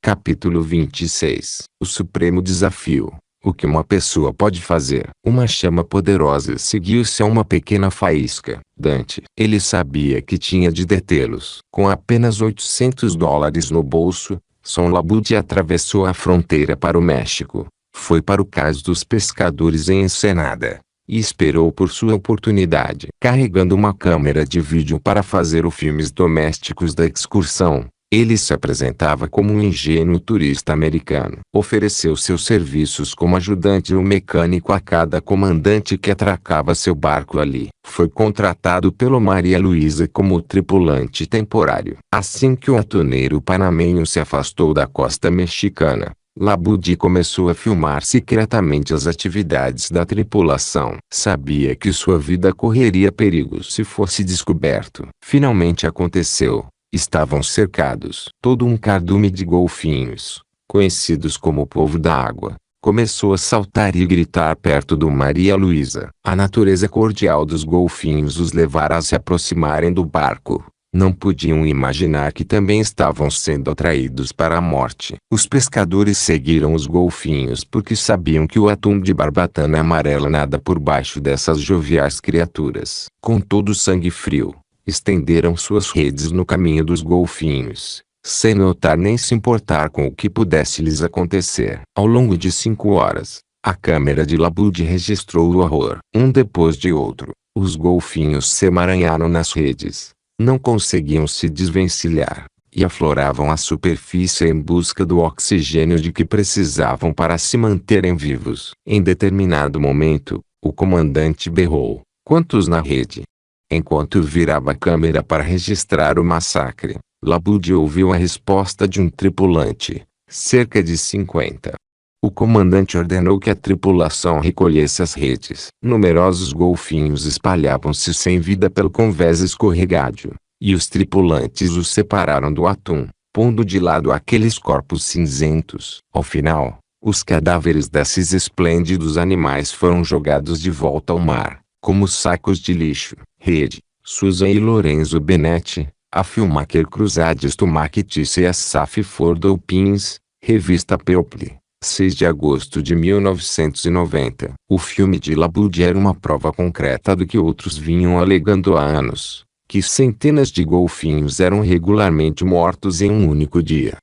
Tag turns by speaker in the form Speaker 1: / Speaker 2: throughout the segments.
Speaker 1: Capítulo 26. O Supremo Desafio. O que uma pessoa pode fazer? Uma chama poderosa seguiu-se a uma pequena faísca. Dante. Ele sabia que tinha de detê-los. Com apenas $800 no bolso, Son Labudie atravessou a fronteira para o México. Foi para o cais dos pescadores em Ensenada e esperou por sua oportunidade. Carregando uma câmera de vídeo para fazer os filmes domésticos da excursão, ele se apresentava como um ingênuo turista americano. Ofereceu seus serviços como ajudante ou mecânico a cada comandante que atracava seu barco ali. Foi contratado pelo Maria Luísa como tripulante temporário. Assim que o atuneiro panamenho se afastou da costa mexicana, Labudie começou a filmar secretamente as atividades da tripulação. Sabia que sua vida correria perigos se fosse descoberto. Finalmente aconteceu. Estavam cercados. Todo um cardume de golfinhos, conhecidos como o povo da água, começou a saltar e gritar perto do Maria Luísa. A natureza cordial dos golfinhos os levara a se aproximarem do barco. Não podiam imaginar que também estavam sendo atraídos para a morte. Os pescadores seguiram os golfinhos porque sabiam que o atum de barbatana amarela nada por baixo dessas joviais criaturas. Com todo o sangue frio, estenderam suas redes no caminho dos golfinhos, sem notar nem se importar com o que pudesse lhes acontecer. Ao longo de 5 horas, a câmera de Labudie registrou o horror. Um depois de outro, os golfinhos se emaranharam nas redes. Não conseguiam se desvencilhar, e afloravam a superfície em busca do oxigênio de que precisavam para se manterem vivos. Em determinado momento, o comandante berrou: "Quantos na rede?" Enquanto virava a câmera para registrar o massacre, Labudie ouviu a resposta de um tripulante: "Cerca de 50. O comandante ordenou que a tripulação recolhesse as redes. Numerosos golfinhos espalhavam-se sem vida pelo convés escorregadio, e os tripulantes os separaram do atum, pondo de lado aqueles corpos cinzentos. Ao final, os cadáveres desses esplêndidos animais foram jogados de volta ao mar, como sacos de lixo. Rede. Susan e Lorenzo Benetti, a filmmaker Cruzades Tumaquetice e Asaf Fordou Pins, Revista People. 6 de agosto de 1990. O filme de Labudie era uma prova concreta do que outros vinham alegando há anos, que centenas de golfinhos eram regularmente mortos em um único dia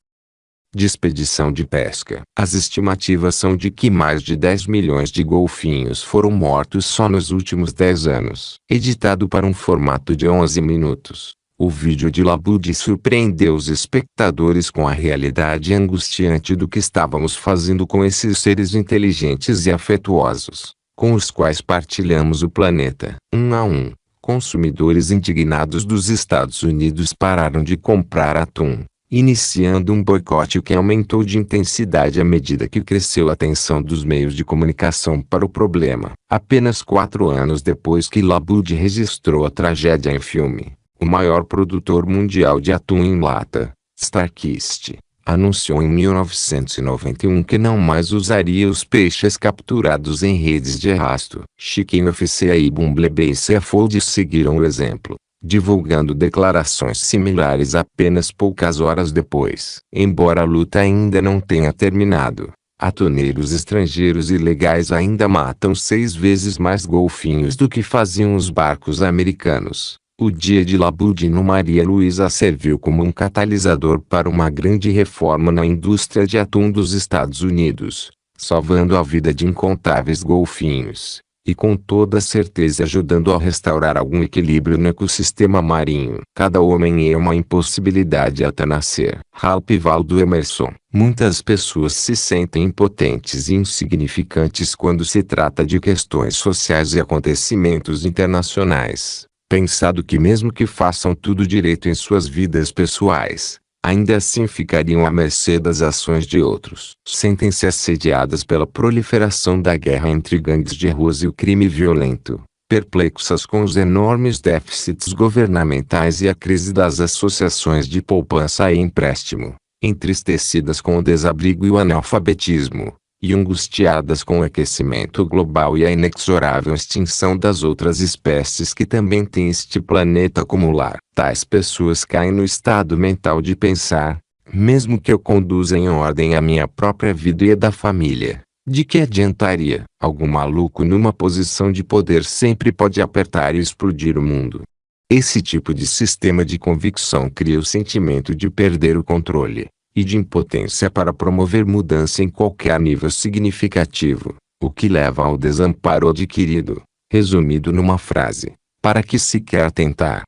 Speaker 1: de expedição de pesca. As estimativas são de que mais de 10 milhões de golfinhos foram mortos só nos últimos 10 anos. Editado para um formato de 11 minutos. O vídeo de Labudie surpreendeu os espectadores com a realidade angustiante do que estávamos fazendo com esses seres inteligentes e afetuosos, com os quais partilhamos o planeta. Um a um, consumidores indignados dos Estados Unidos pararam de comprar atum, iniciando um boicote que aumentou de intensidade à medida que cresceu a atenção dos meios de comunicação para o problema. Apenas 4 anos depois que Labudie registrou a tragédia em filme, o maior produtor mundial de atum em lata, Starkist, anunciou em 1991 que não mais usaria os peixes capturados em redes de arrasto. Chicken FCA e Bumblebee Seafood seguiram o exemplo, divulgando declarações similares apenas poucas horas depois. Embora a luta ainda não tenha terminado, atuneiros estrangeiros ilegais ainda matam 6 vezes mais golfinhos do que faziam os barcos americanos. O dia de Labudie no Maria Luísa serviu como um catalisador para uma grande reforma na indústria de atum dos Estados Unidos, salvando a vida de incontáveis golfinhos, e com toda certeza ajudando a restaurar algum equilíbrio no ecossistema marinho. Cada homem é uma impossibilidade até nascer. Ralph Waldo Emerson. Muitas pessoas se sentem impotentes e insignificantes quando se trata de questões sociais e acontecimentos internacionais, pensando que mesmo que façam tudo direito em suas vidas pessoais, ainda assim ficariam à mercê das ações de outros. Sentem-se assediadas pela proliferação da guerra entre gangues de ruas e o crime violento, perplexas com os enormes déficits governamentais e a crise das associações de poupança e empréstimo, entristecidas com o desabrigo e o analfabetismo, e angustiadas com o aquecimento global e a inexorável extinção das outras espécies que também têm este planeta como lar. Tais pessoas caem no estado mental de pensar, Mesmo que eu conduza em ordem a minha própria vida e a da família, de que adiantaria? Algum maluco numa posição de poder sempre pode apertar e explodir o mundo. Esse tipo de sistema de convicção cria o sentimento de perder o controle e de impotência para promover mudança em qualquer nível significativo, o que leva ao desamparo adquirido. Resumido numa frase: para que se quer tentar?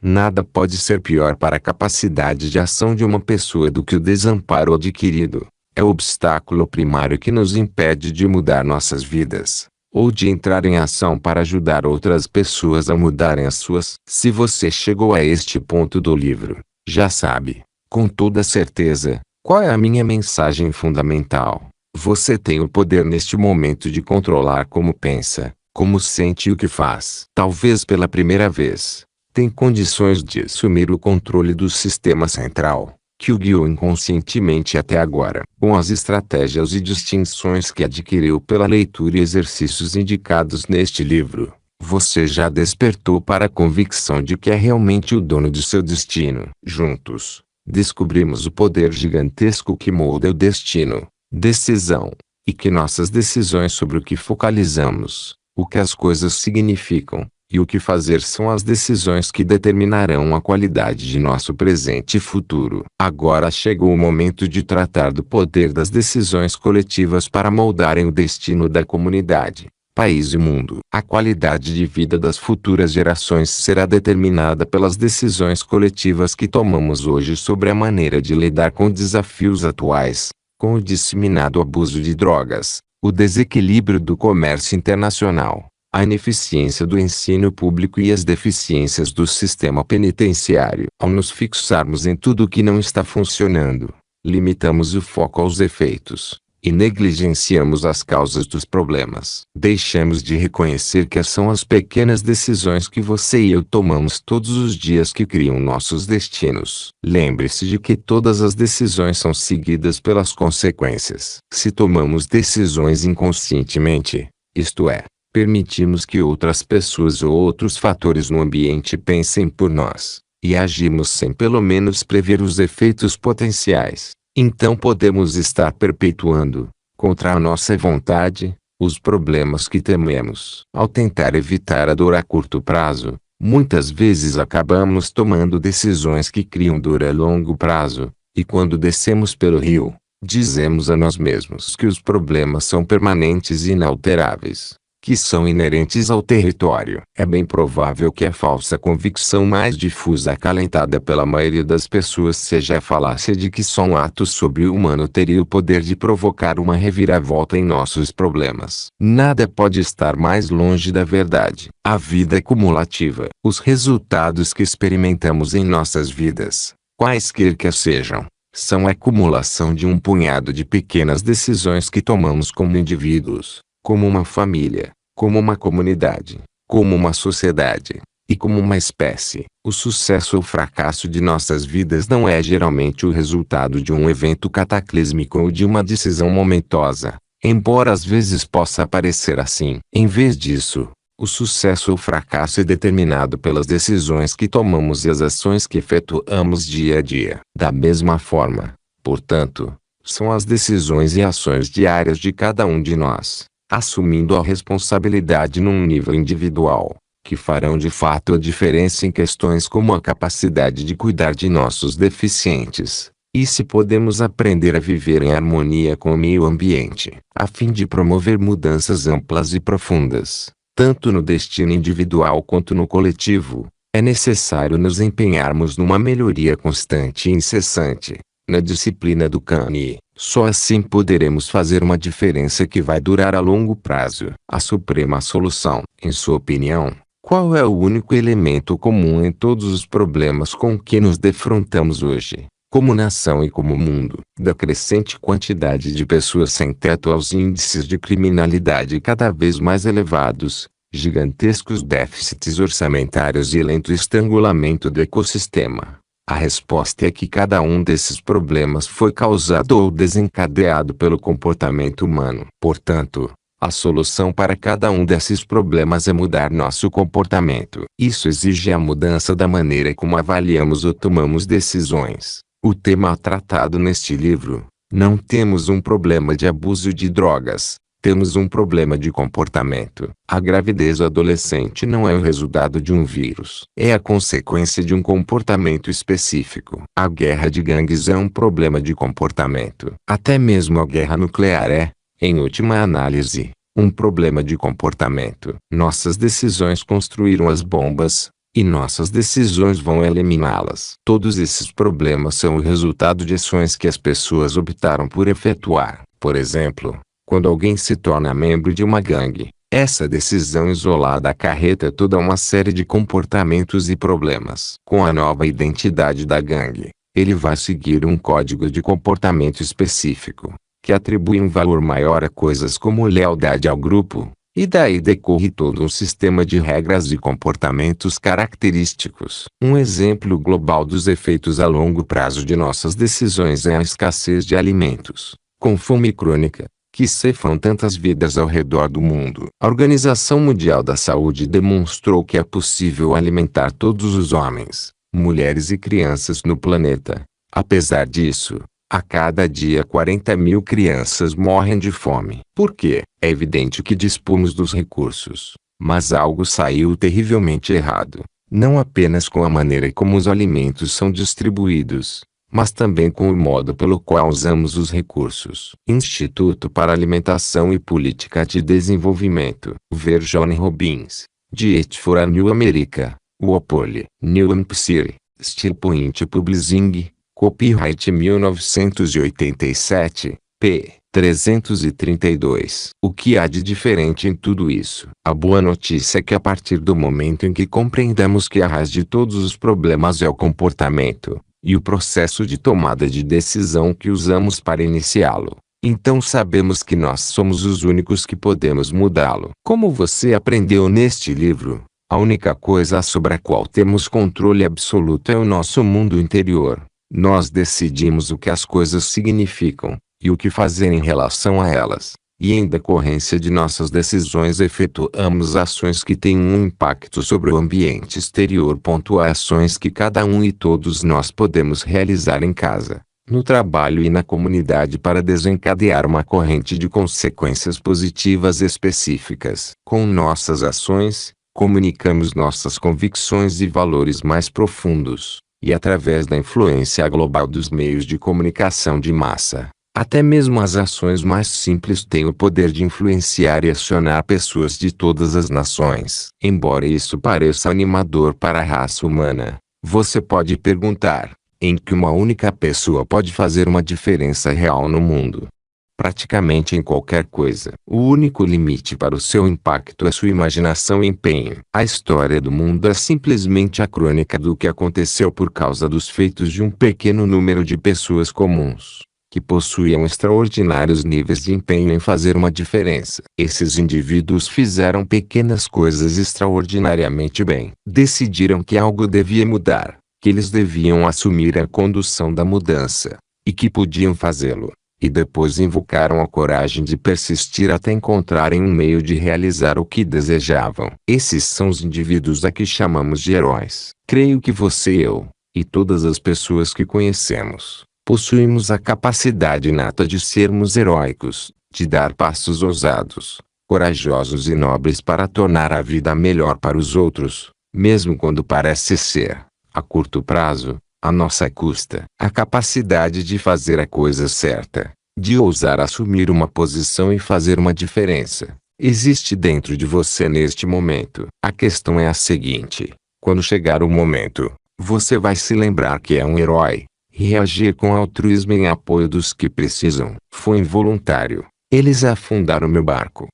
Speaker 1: Nada pode ser pior para a capacidade de ação de uma pessoa do que o desamparo adquirido. É o obstáculo primário que nos impede de mudar nossas vidas, ou de entrar em ação para ajudar outras pessoas a mudarem as suas. Se você chegou a este ponto do livro, já sabe, com toda certeza, qual é a minha mensagem fundamental. Você tem o poder neste momento de controlar como pensa, como sente e o que faz. Talvez pela primeira vez, tem condições de assumir o controle do sistema central, que o guiou inconscientemente até agora. Com as estratégias e distinções que adquiriu pela leitura e exercícios indicados neste livro, você já despertou para a convicção de que é realmente o dono de seu destino. Juntos, descobrimos o poder gigantesco que molda o destino, decisão, e que nossas decisões sobre o que focalizamos, o que as coisas significam, e o que fazer são as decisões que determinarão a qualidade de nosso presente e futuro. Agora chegou o momento de tratar do poder das decisões coletivas para moldarem o destino da comunidade, país e mundo. A qualidade de vida das futuras gerações será determinada pelas decisões coletivas que tomamos hoje sobre a maneira de lidar com desafios atuais, com o disseminado abuso de drogas, o desequilíbrio do comércio internacional, a ineficiência do ensino público e as deficiências do sistema penitenciário. Ao nos fixarmos em tudo o que não está funcionando, limitamos o foco aos efeitos, e negligenciamos as causas dos problemas. Deixamos de reconhecer que são as pequenas decisões que você e eu tomamos todos os dias que criam nossos destinos. Lembre-se de que todas as decisões são seguidas pelas consequências. Se tomamos decisões inconscientemente, isto é, permitimos que outras pessoas ou outros fatores no ambiente pensem por nós, e agimos sem pelo menos prever os efeitos potenciais, então podemos estar perpetuando, contra a nossa vontade, os problemas que tememos. Ao tentar evitar a dor a curto prazo, muitas vezes acabamos tomando decisões que criam dor a longo prazo, e quando descemos pelo rio, dizemos a nós mesmos que os problemas são permanentes e inalteráveis, que são inerentes ao território. É bem provável que a falsa convicção mais difusa acalentada pela maioria das pessoas seja a falácia de que só um ato sobre-humano teria o poder de provocar uma reviravolta em nossos problemas. Nada pode estar mais longe da verdade. A vida é cumulativa. Os resultados que experimentamos em nossas vidas, quaisquer que sejam, são a acumulação de um punhado de pequenas decisões que tomamos como indivíduos, como uma família, como uma comunidade, como uma sociedade, e como uma espécie. O sucesso ou fracasso de nossas vidas não é geralmente o resultado de um evento cataclísmico ou de uma decisão momentosa, embora às vezes possa parecer assim. Em vez disso, o sucesso ou fracasso é determinado pelas decisões que tomamos e as ações que efetuamos dia a dia. Da mesma forma, portanto, são as decisões e ações diárias de cada um de nós, assumindo a responsabilidade num nível individual, que farão de fato a diferença em questões como a capacidade de cuidar de nossos deficientes, e se podemos aprender a viver em harmonia com o meio ambiente, a fim de promover mudanças amplas e profundas, tanto no destino individual quanto no coletivo. É necessário nos empenharmos numa melhoria constante e incessante, na disciplina do Kani. Só assim poderemos fazer uma diferença que vai durar a longo prazo. A suprema solução. Em sua opinião, qual é o único elemento comum em todos os problemas com que nos defrontamos hoje, como nação e como mundo? Da crescente quantidade de pessoas sem teto aos índices de criminalidade cada vez mais elevados, gigantescos déficits orçamentários e lento estrangulamento do ecossistema. A resposta é que cada um desses problemas foi causado ou desencadeado pelo comportamento humano. Portanto, a solução para cada um desses problemas é mudar nosso comportamento. Isso exige a mudança da maneira como avaliamos ou tomamos decisões, O tema tratado neste livro: não temos um problema de abuso de drogas, temos um problema de comportamento. A gravidez adolescente não é o resultado de um vírus. É a consequência de um comportamento específico. A guerra de gangues é um problema de comportamento. Até mesmo a guerra nuclear é, em última análise, um problema de comportamento. Nossas decisões construíram as bombas, e nossas decisões vão eliminá-las. Todos esses problemas são o resultado de ações que as pessoas optaram por efetuar. Por exemplo, quando alguém se torna membro de uma gangue, essa decisão isolada acarreta toda uma série de comportamentos e problemas. Com a nova identidade da gangue, ele vai seguir um código de comportamento específico, que atribui um valor maior a coisas como lealdade ao grupo, e daí decorre todo um sistema de regras e comportamentos característicos. Um exemplo global dos efeitos a longo prazo de nossas decisões é a escassez de alimentos, com fome crônica, que ceifam tantas vidas ao redor do mundo. A Organização Mundial da Saúde demonstrou que é possível alimentar todos os homens, mulheres e crianças no planeta. Apesar disso, a cada dia 40.000 crianças morrem de fome. Por quê? É evidente que dispomos dos recursos, mas algo saiu terrivelmente errado, não apenas com a maneira como os alimentos são distribuídos, mas também com o modo pelo qual usamos os recursos. Instituto para Alimentação e Política de Desenvolvimento. Ver John Robbins. Diet for a New America. Wapole. New Hampshire. Steel Point Publishing. Copyright 1987. p. 332. O que há de diferente em tudo isso? A boa notícia é que a partir do momento em que compreendemos que a raiz de todos os problemas é o comportamento, e o processo de tomada de decisão que usamos para iniciá-lo, então sabemos que nós somos os únicos que podemos mudá-lo. Como você aprendeu neste livro, a única coisa sobre a qual temos controle absoluto é o nosso mundo interior. Nós decidimos o que as coisas significam, e o que fazer em relação a elas. E em decorrência de nossas decisões efetuamos ações que têm um impacto sobre o ambiente exterior. Ações que cada um e todos nós podemos realizar em casa, no trabalho e na comunidade para desencadear uma corrente de consequências positivas específicas. Com nossas ações, comunicamos nossas convicções e valores mais profundos, e através da influência global dos meios de comunicação de massa, até mesmo as ações mais simples têm o poder de influenciar e acionar pessoas de todas as nações. Embora isso pareça animador para a raça humana, você pode perguntar: em que uma única pessoa pode fazer uma diferença real no mundo? Praticamente em qualquer coisa. O único limite para o seu impacto é sua imaginação e empenho. A história do mundo é simplesmente a crônica do que aconteceu por causa dos feitos de um pequeno número de pessoas comuns, que possuíam extraordinários níveis de empenho em fazer uma diferença. Esses indivíduos fizeram pequenas coisas extraordinariamente bem. Decidiram que algo devia mudar, que eles deviam assumir a condução da mudança, e que podiam fazê-lo. E depois invocaram a coragem de persistir até encontrarem um meio de realizar o que desejavam. Esses são os indivíduos a que chamamos de heróis. Creio que você e eu, e todas as pessoas que conhecemos, possuímos a capacidade inata de sermos heróicos, de dar passos ousados, corajosos e nobres para tornar a vida melhor para os outros, mesmo quando parece ser, a curto prazo, a nossa custa. A capacidade de fazer a coisa certa, de ousar assumir uma posição e fazer uma diferença, existe dentro de você neste momento. A questão é a seguinte: quando chegar o momento, você vai se lembrar que é um herói, e reagir com altruísmo em apoio dos que precisam. Foi involuntário. Eles afundaram meu barco.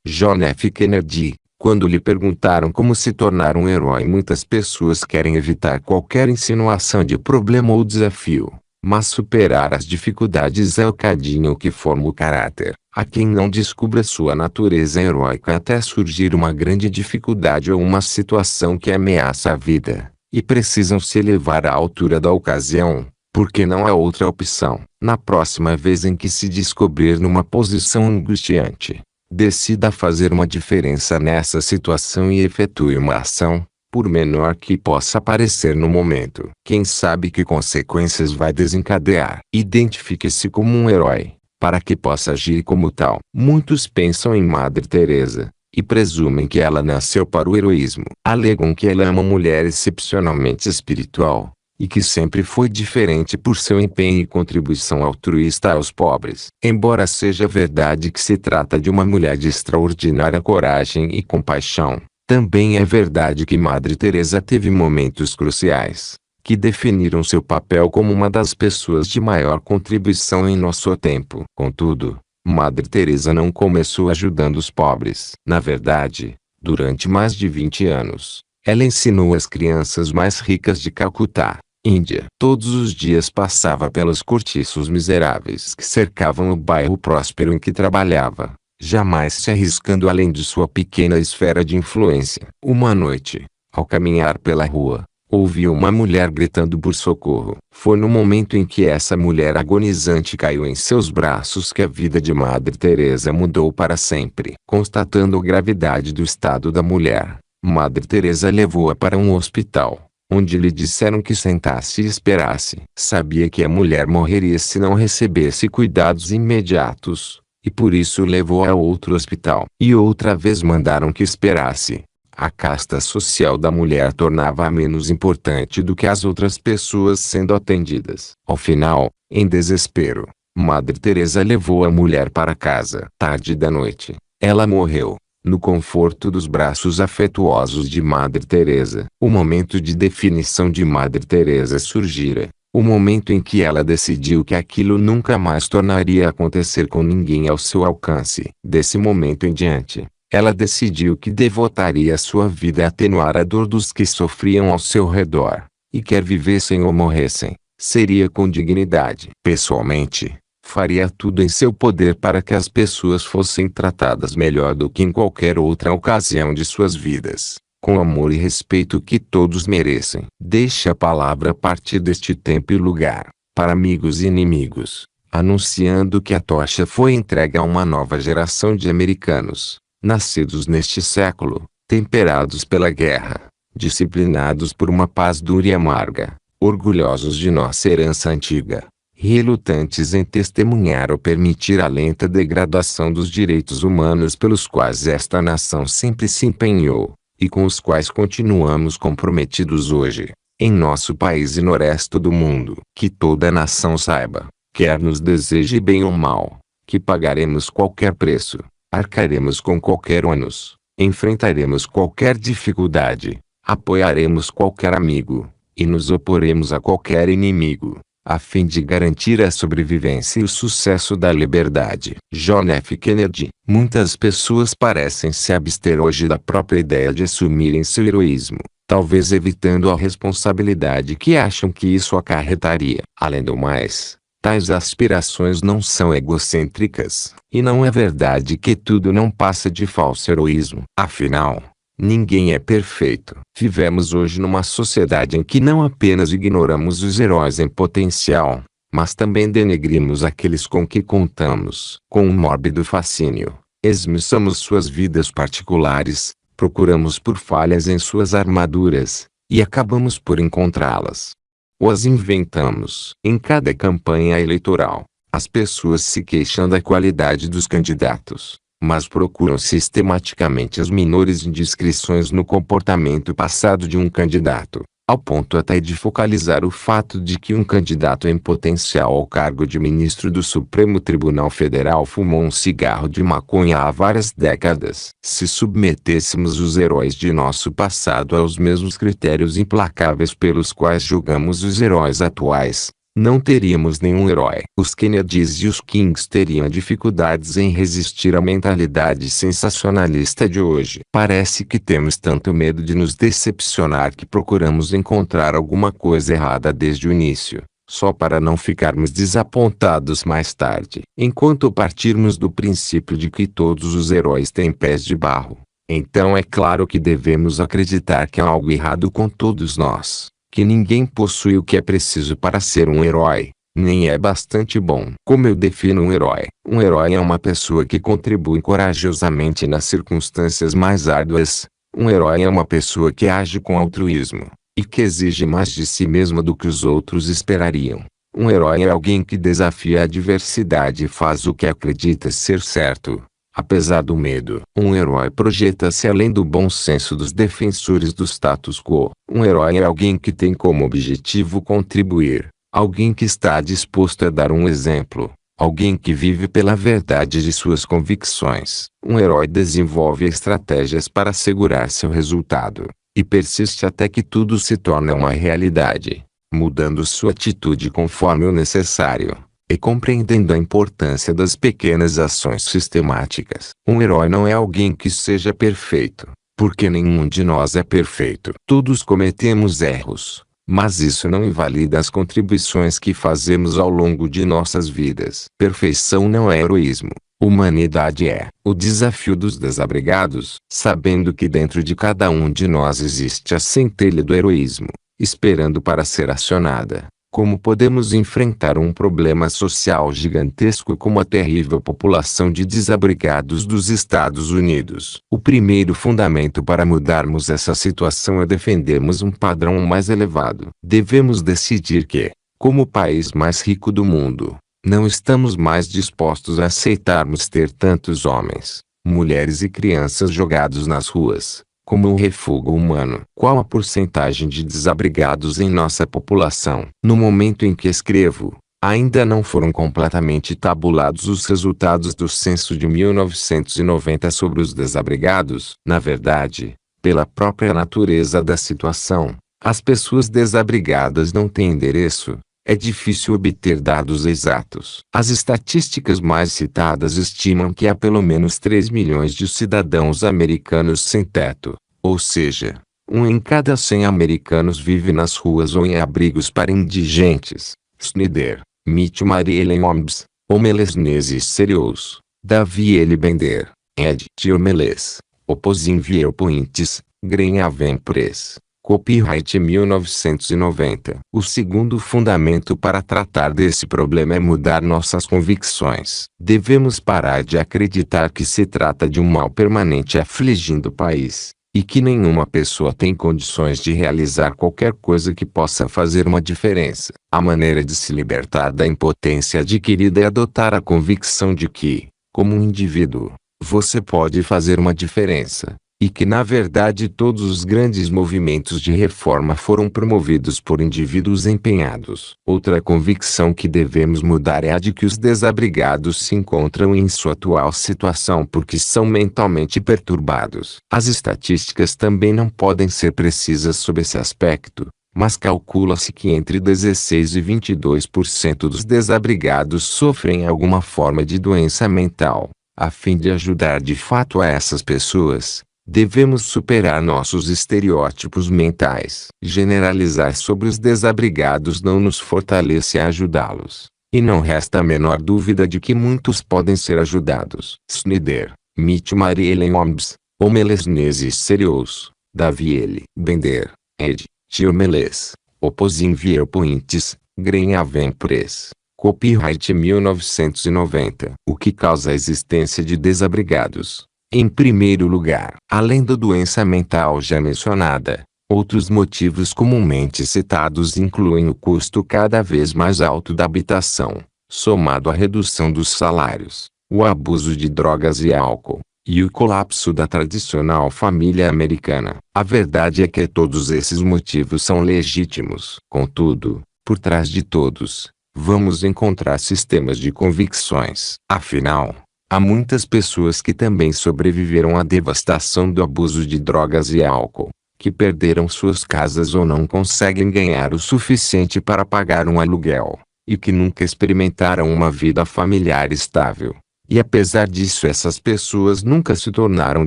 Speaker 1: John F. Kennedy. Quando lhe perguntaram como se tornar um herói, muitas pessoas querem evitar qualquer insinuação de problema ou desafio, mas superar as dificuldades é o cadinho que forma o caráter. Há quem não descubra sua natureza heróica até surgir uma grande dificuldade ou uma situação que ameaça a vida, e precisam se elevar à altura da ocasião, porque não há outra opção. Na próxima vez em que se descobrir numa posição angustiante, decida fazer uma diferença nessa situação e efetue uma ação, por menor que possa parecer no momento. Quem sabe que consequências vai desencadear? Identifique-se como um herói, para que possa agir como tal. Muitos pensam em Madre Teresa e presumem que ela nasceu para o heroísmo. Alegam que ela é uma mulher excepcionalmente espiritual, e que sempre foi diferente por seu empenho e contribuição altruísta aos pobres. Embora seja verdade que se trata de uma mulher de extraordinária coragem e compaixão, também é verdade que Madre Teresa teve momentos cruciais, que definiram seu papel como uma das pessoas de maior contribuição em nosso tempo. Contudo, Madre Teresa não começou ajudando os pobres. Na verdade, durante mais de 20 anos, ela ensinou as crianças mais ricas de Calcutá, Índia. Todos os dias passava pelos cortiços miseráveis que cercavam o bairro próspero em que trabalhava, jamais se arriscando além de sua pequena esfera de influência. Uma noite, ao caminhar pela rua, ouviu uma mulher gritando por socorro. Foi no momento em que essa mulher agonizante caiu em seus braços que a vida de Madre Teresa mudou para sempre. Constatando a gravidade do estado da mulher, Madre Teresa levou-a para um hospital, onde lhe disseram que sentasse e esperasse. Sabia que a mulher morreria se não recebesse cuidados imediatos, e por isso levou-a a outro hospital. E outra vez mandaram que esperasse. A casta social da mulher tornava-a menos importante do que as outras pessoas sendo atendidas. Ao final, em desespero, Madre Teresa levou a mulher para casa. Tarde da noite, ela morreu, no conforto dos braços afetuosos de Madre Teresa. O momento de definição de Madre Teresa surgira, o momento em que ela decidiu que aquilo nunca mais tornaria a acontecer com ninguém ao seu alcance. Desse momento em diante, ela decidiu que devotaria sua vida a atenuar a dor dos que sofriam ao seu redor, e quer vivessem ou morressem, seria com dignidade. Pessoalmente, faria tudo em seu poder para que as pessoas fossem tratadas melhor do que em qualquer outra ocasião de suas vidas, com amor e respeito que todos merecem. Deixe a palavra partir deste tempo e lugar, para amigos e inimigos, anunciando que a tocha foi entregue a uma nova geração de americanos, nascidos neste século, temperados pela guerra, disciplinados por uma paz dura e amarga, orgulhosos de nossa herança antiga, relutantes em testemunhar ou permitir a lenta degradação dos direitos humanos pelos quais esta nação sempre se empenhou, e com os quais continuamos comprometidos hoje, em nosso país e no resto do mundo. Que toda a nação saiba, quer nos deseje bem ou mal, que pagaremos qualquer preço, arcaremos com qualquer ônus, enfrentaremos qualquer dificuldade, apoiaremos qualquer amigo, e nos oporemos a qualquer inimigo, a fim de garantir a sobrevivência e o sucesso da liberdade. John F. Kennedy. Muitas pessoas parecem se abster hoje da própria ideia de assumirem seu heroísmo, talvez evitando a responsabilidade que acham que isso acarretaria. Além do mais, tais aspirações não são egocêntricas, e não é verdade que tudo não passa de falso heroísmo. Afinal, ninguém é perfeito. Vivemos hoje numa sociedade em que não apenas ignoramos os heróis em potencial, mas também denegrimos aqueles com que contamos. Com um mórbido fascínio, esmiuçamos suas vidas particulares, procuramos por falhas em suas armaduras, e acabamos por encontrá-las. Ou as inventamos. Em cada campanha eleitoral, as pessoas se queixam da qualidade dos candidatos, mas procuram sistematicamente as menores indiscrições no comportamento passado de um candidato, ao ponto até de focalizar o fato de que um candidato em potencial ao cargo de ministro do Supremo Tribunal Federal fumou um cigarro de maconha há várias décadas. Se submetêssemos os heróis de nosso passado aos mesmos critérios implacáveis pelos quais julgamos os heróis atuais, não teríamos nenhum herói. Os Kennedys e os Kings teriam dificuldades em resistir à mentalidade sensacionalista de hoje. Parece que temos tanto medo de nos decepcionar que procuramos encontrar alguma coisa errada desde o início, só para não ficarmos desapontados mais tarde. Enquanto partirmos do princípio de que todos os heróis têm pés de barro, então é claro que devemos acreditar que há algo errado com todos nós, que ninguém possui o que é preciso para ser um herói, nem é bastante bom. Como eu defino um herói? Um herói é uma pessoa que contribui corajosamente nas circunstâncias mais árduas, Um herói é uma pessoa que age com altruísmo, e que exige mais de si mesmo do que os outros esperariam. Um herói é alguém que desafia a adversidade e faz o que acredita ser certo, apesar do medo. Um herói projeta-se além do bom senso dos defensores do status quo. Um herói é alguém que tem como objetivo contribuir, alguém que está disposto a dar um exemplo, alguém que vive pela verdade de suas convicções. Um herói desenvolve estratégias para assegurar seu resultado, e persiste até que tudo se torne uma realidade, mudando sua atitude conforme o necessário, e compreendendo a importância das pequenas ações sistemáticas. Um herói não é alguém que seja perfeito, porque nenhum de nós é perfeito. Todos cometemos erros, mas isso não invalida as contribuições que fazemos ao longo de nossas vidas. Perfeição não é heroísmo. Humanidade é. O desafio dos desabrigados, sabendo que dentro de cada um de nós existe a centelha do heroísmo, esperando para ser acionada. Como podemos enfrentar um problema social gigantesco como a terrível população de desabrigados dos Estados Unidos? O primeiro fundamento para mudarmos essa situação é defendermos um padrão mais elevado. Devemos decidir que, como o país mais rico do mundo, não estamos mais dispostos a aceitarmos ter tantos homens, mulheres e crianças jogados nas ruas, como um refúgio humano. Qual a porcentagem de desabrigados em nossa população? No momento em que escrevo, ainda não foram completamente tabulados os resultados do censo de 1990 sobre os desabrigados. Na verdade, pela própria natureza da situação, as pessoas desabrigadas não têm endereço. É difícil obter dados exatos. As estatísticas mais citadas estimam que há pelo menos 3 milhões de cidadãos americanos sem teto, ou seja, 1 em cada 100 americanos vive nas ruas ou em abrigos para indigentes. Snyder, Mitch Mariellen Hobbs, Homelessness Serious, Davi L. Bender, Ed. Tiomeles, Opposing Viewpoints, Greenhaven Press. Copyright 1990. O segundo fundamento para tratar desse problema é mudar nossas convicções. Devemos parar de acreditar que se trata de um mal permanente afligindo o país, e que nenhuma pessoa tem condições de realizar qualquer coisa que possa fazer uma diferença. A maneira de se libertar da impotência adquirida é adotar a convicção de que, como um indivíduo, você pode fazer uma diferença. E que na verdade todos os grandes movimentos de reforma foram promovidos por indivíduos empenhados. Outra convicção que devemos mudar é a de que os desabrigados se encontram em sua atual situação porque são mentalmente perturbados. As estatísticas também não podem ser precisas sob esse aspecto, mas calcula-se que entre 16 e 22% dos desabrigados sofrem alguma forma de doença mental. A fim de ajudar de fato a essas pessoas, devemos superar nossos estereótipos mentais. Generalizar sobre os desabrigados não nos fortalece a ajudá-los. E não resta a menor dúvida de que muitos podem ser ajudados. Snyder, Mitch Mariellen Hobbs, Homelessness Serious, Davi L. Bender, Ed. Tiomeles, Opposing Viewpoints, Greenhaven Press. Copyright 1990. O que causa a existência de desabrigados? Em primeiro lugar, além da doença mental já mencionada, outros motivos comumente citados incluem o custo cada vez mais alto da habitação, somado à redução dos salários, o abuso de drogas e álcool, e o colapso da tradicional família americana. A verdade é que todos esses motivos são legítimos. Contudo, por trás de todos, vamos encontrar sistemas de convicções. Afinal, há muitas pessoas que também sobreviveram à devastação do abuso de drogas e álcool, que perderam suas casas ou não conseguem ganhar o suficiente para pagar um aluguel, e que nunca experimentaram uma vida familiar estável. E apesar disso essas pessoas nunca se tornaram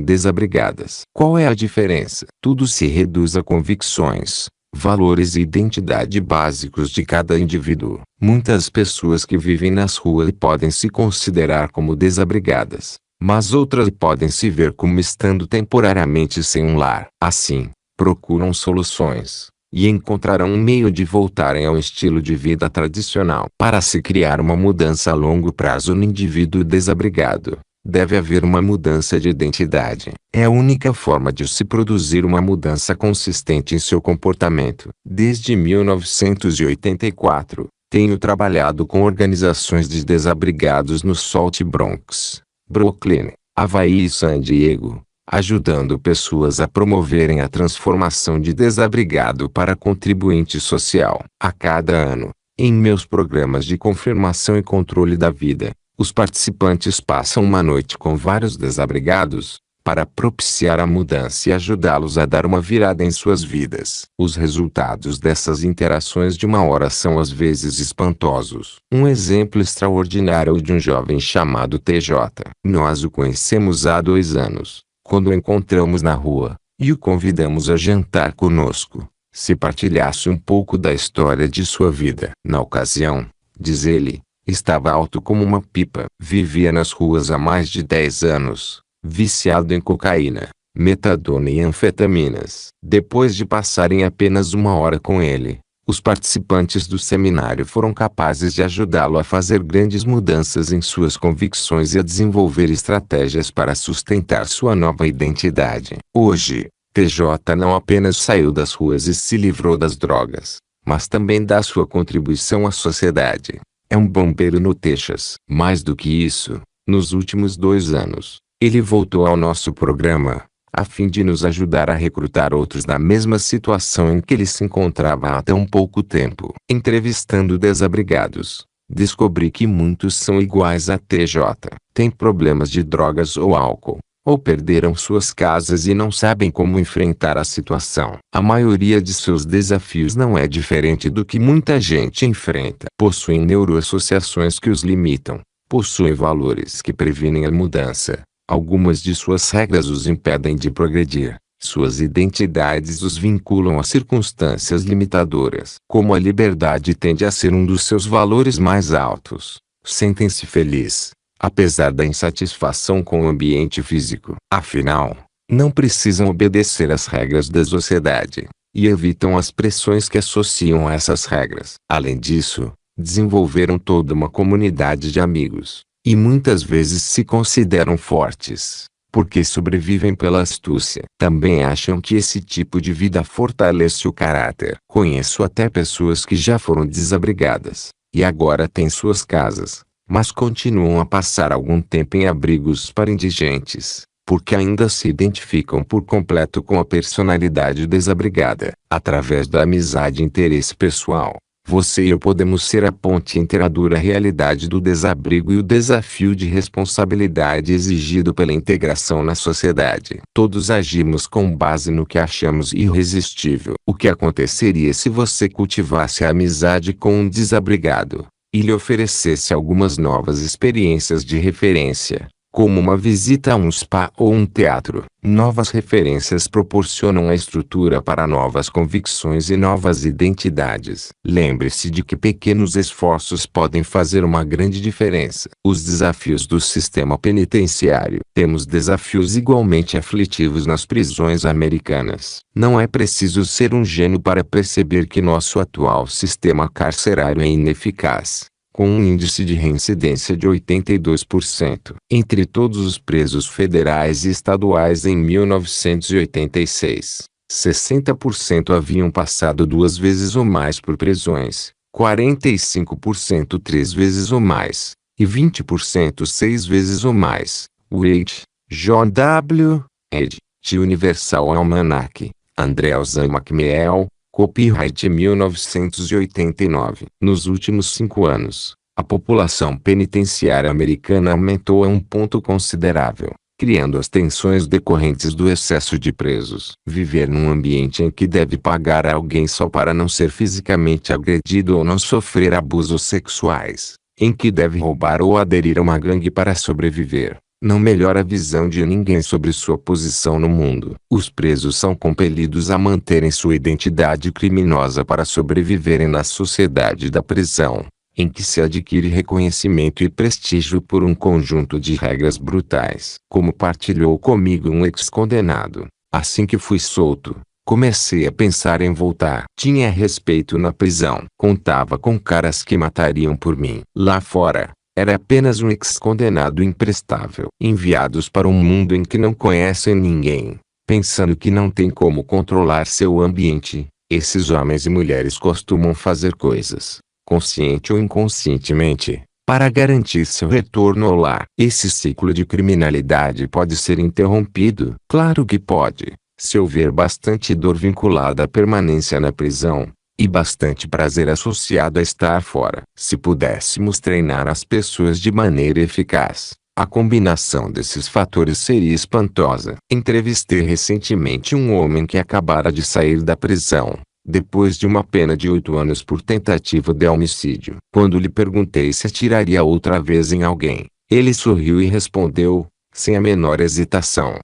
Speaker 1: desabrigadas. Qual é a diferença? Tudo se reduz a convicções, valores e identidade básicos de cada indivíduo. Muitas pessoas que vivem nas ruas podem se considerar como desabrigadas, mas outras podem se ver como estando temporariamente sem um lar. Assim, procuram soluções, e encontrarão um meio de voltarem ao estilo de vida tradicional. Para se criar uma mudança a longo prazo no indivíduo desabrigado, Deve haver uma mudança de identidade. É a única forma de se produzir uma mudança consistente em seu comportamento. Desde 1984, tenho trabalhado com organizações de desabrigados no South Bronx, Brooklyn, Havaí e San Diego, ajudando pessoas a promoverem a transformação de desabrigado para contribuinte social. A cada ano, em meus programas de confirmação e controle da vida, os participantes passam uma noite com vários desabrigados, para propiciar a mudança e ajudá-los a dar uma virada em suas vidas. Os resultados dessas interações de uma hora são às vezes espantosos. Um exemplo extraordinário é o de um jovem chamado TJ. Nós o conhecemos há 2 anos, quando o encontramos na rua, e o convidamos a jantar conosco, se partilhasse um pouco da história de sua vida. Na ocasião, diz ele, estava alto como uma pipa. Vivia nas ruas há mais de 10 anos, viciado em cocaína, metadona e anfetaminas. Depois de passarem apenas uma hora com ele, os participantes do seminário foram capazes de ajudá-lo a fazer grandes mudanças em suas convicções e a desenvolver estratégias para sustentar sua nova identidade. Hoje, TJ não apenas saiu das ruas e se livrou das drogas, mas também dá sua contribuição à sociedade. É um bombeiro no Texas. Mais do que isso, nos últimos 2 anos, ele voltou ao nosso programa, a fim de nos ajudar a recrutar outros na mesma situação em que ele se encontrava há tão pouco tempo. Entrevistando desabrigados, descobri que muitos são iguais a TJ. Têm problemas de drogas ou álcool, ou perderam suas casas e não sabem como enfrentar a situação. A maioria de seus desafios não é diferente do que muita gente enfrenta. Possuem neuroassociações que os limitam, possuem valores que previnem a mudança. Algumas de suas regras os impedem de progredir. Suas identidades os vinculam a circunstâncias limitadoras. Como a liberdade tende a ser um dos seus valores mais altos, sentem-se felizes, apesar da insatisfação com o ambiente físico. Afinal, não precisam obedecer às regras da sociedade, e evitam as pressões que associam a essas regras. Além disso, desenvolveram toda uma comunidade de amigos, e muitas vezes se consideram fortes, porque sobrevivem pela astúcia. Também acham que esse tipo de vida fortalece o caráter. Conheço até pessoas que já foram desabrigadas, e agora têm suas casas, mas continuam a passar algum tempo em abrigos para indigentes, porque ainda se identificam por completo com a personalidade desabrigada. Através da amizade e interesse pessoal, você e eu podemos ser a ponte entre a dura realidade do desabrigo e o desafio de responsabilidade exigido pela integração na sociedade. Todos agimos com base no que achamos irresistível. O que aconteceria se você cultivasse a amizade com um desabrigado, e lhe oferecesse algumas novas experiências de referência, como uma visita a um spa ou um teatro? Novas referências proporcionam a estrutura para novas convicções e novas identidades. Lembre-se de que pequenos esforços podem fazer uma grande diferença. Os desafios do sistema penitenciário. Temos desafios igualmente aflitivos nas prisões americanas. Não é preciso ser um gênio para perceber que nosso atual sistema carcerário é ineficaz, com um índice de reincidência de 82%. Entre todos os presos federais e estaduais em 1986, 60% haviam passado 2 vezes ou mais por prisões, 45% 3 vezes ou mais, e 20% 6 vezes ou mais. Wade, John W. ed. The Universal Almanac, André Alzan Macmiel, Copyright 1989. Nos últimos 5 anos, a população penitenciária americana aumentou a um ponto considerável, criando as tensões decorrentes do excesso de presos. Viver num ambiente em que deve pagar a alguém só para não ser fisicamente agredido ou não sofrer abusos sexuais, em que deve roubar ou aderir a uma gangue para sobreviver, não melhora a visão de ninguém sobre sua posição no mundo. Os presos são compelidos a manterem sua identidade criminosa para sobreviverem na sociedade da prisão, em que se adquire reconhecimento e prestígio por um conjunto de regras brutais. Como partilhou comigo um ex-condenado, assim que fui solto, comecei a pensar em voltar. Tinha respeito na prisão. Contava com caras que matariam por mim. Lá fora, Era apenas um ex-condenado imprestável. Enviados para um mundo em que não conhecem ninguém, pensando que não tem como controlar seu ambiente, esses homens e mulheres costumam fazer coisas, consciente ou inconscientemente, para garantir seu retorno ao lar. Esse ciclo de criminalidade pode ser interrompido? Claro que pode, se houver bastante dor vinculada à permanência na prisão, e bastante prazer associado a estar fora. Se pudéssemos treinar as pessoas de maneira eficaz, a combinação desses fatores seria espantosa. Entrevistei recentemente um homem que acabara de sair da prisão, depois de uma pena de 8 anos por tentativa de homicídio. Quando lhe perguntei se atiraria outra vez em alguém, ele sorriu e respondeu, sem a menor hesitação: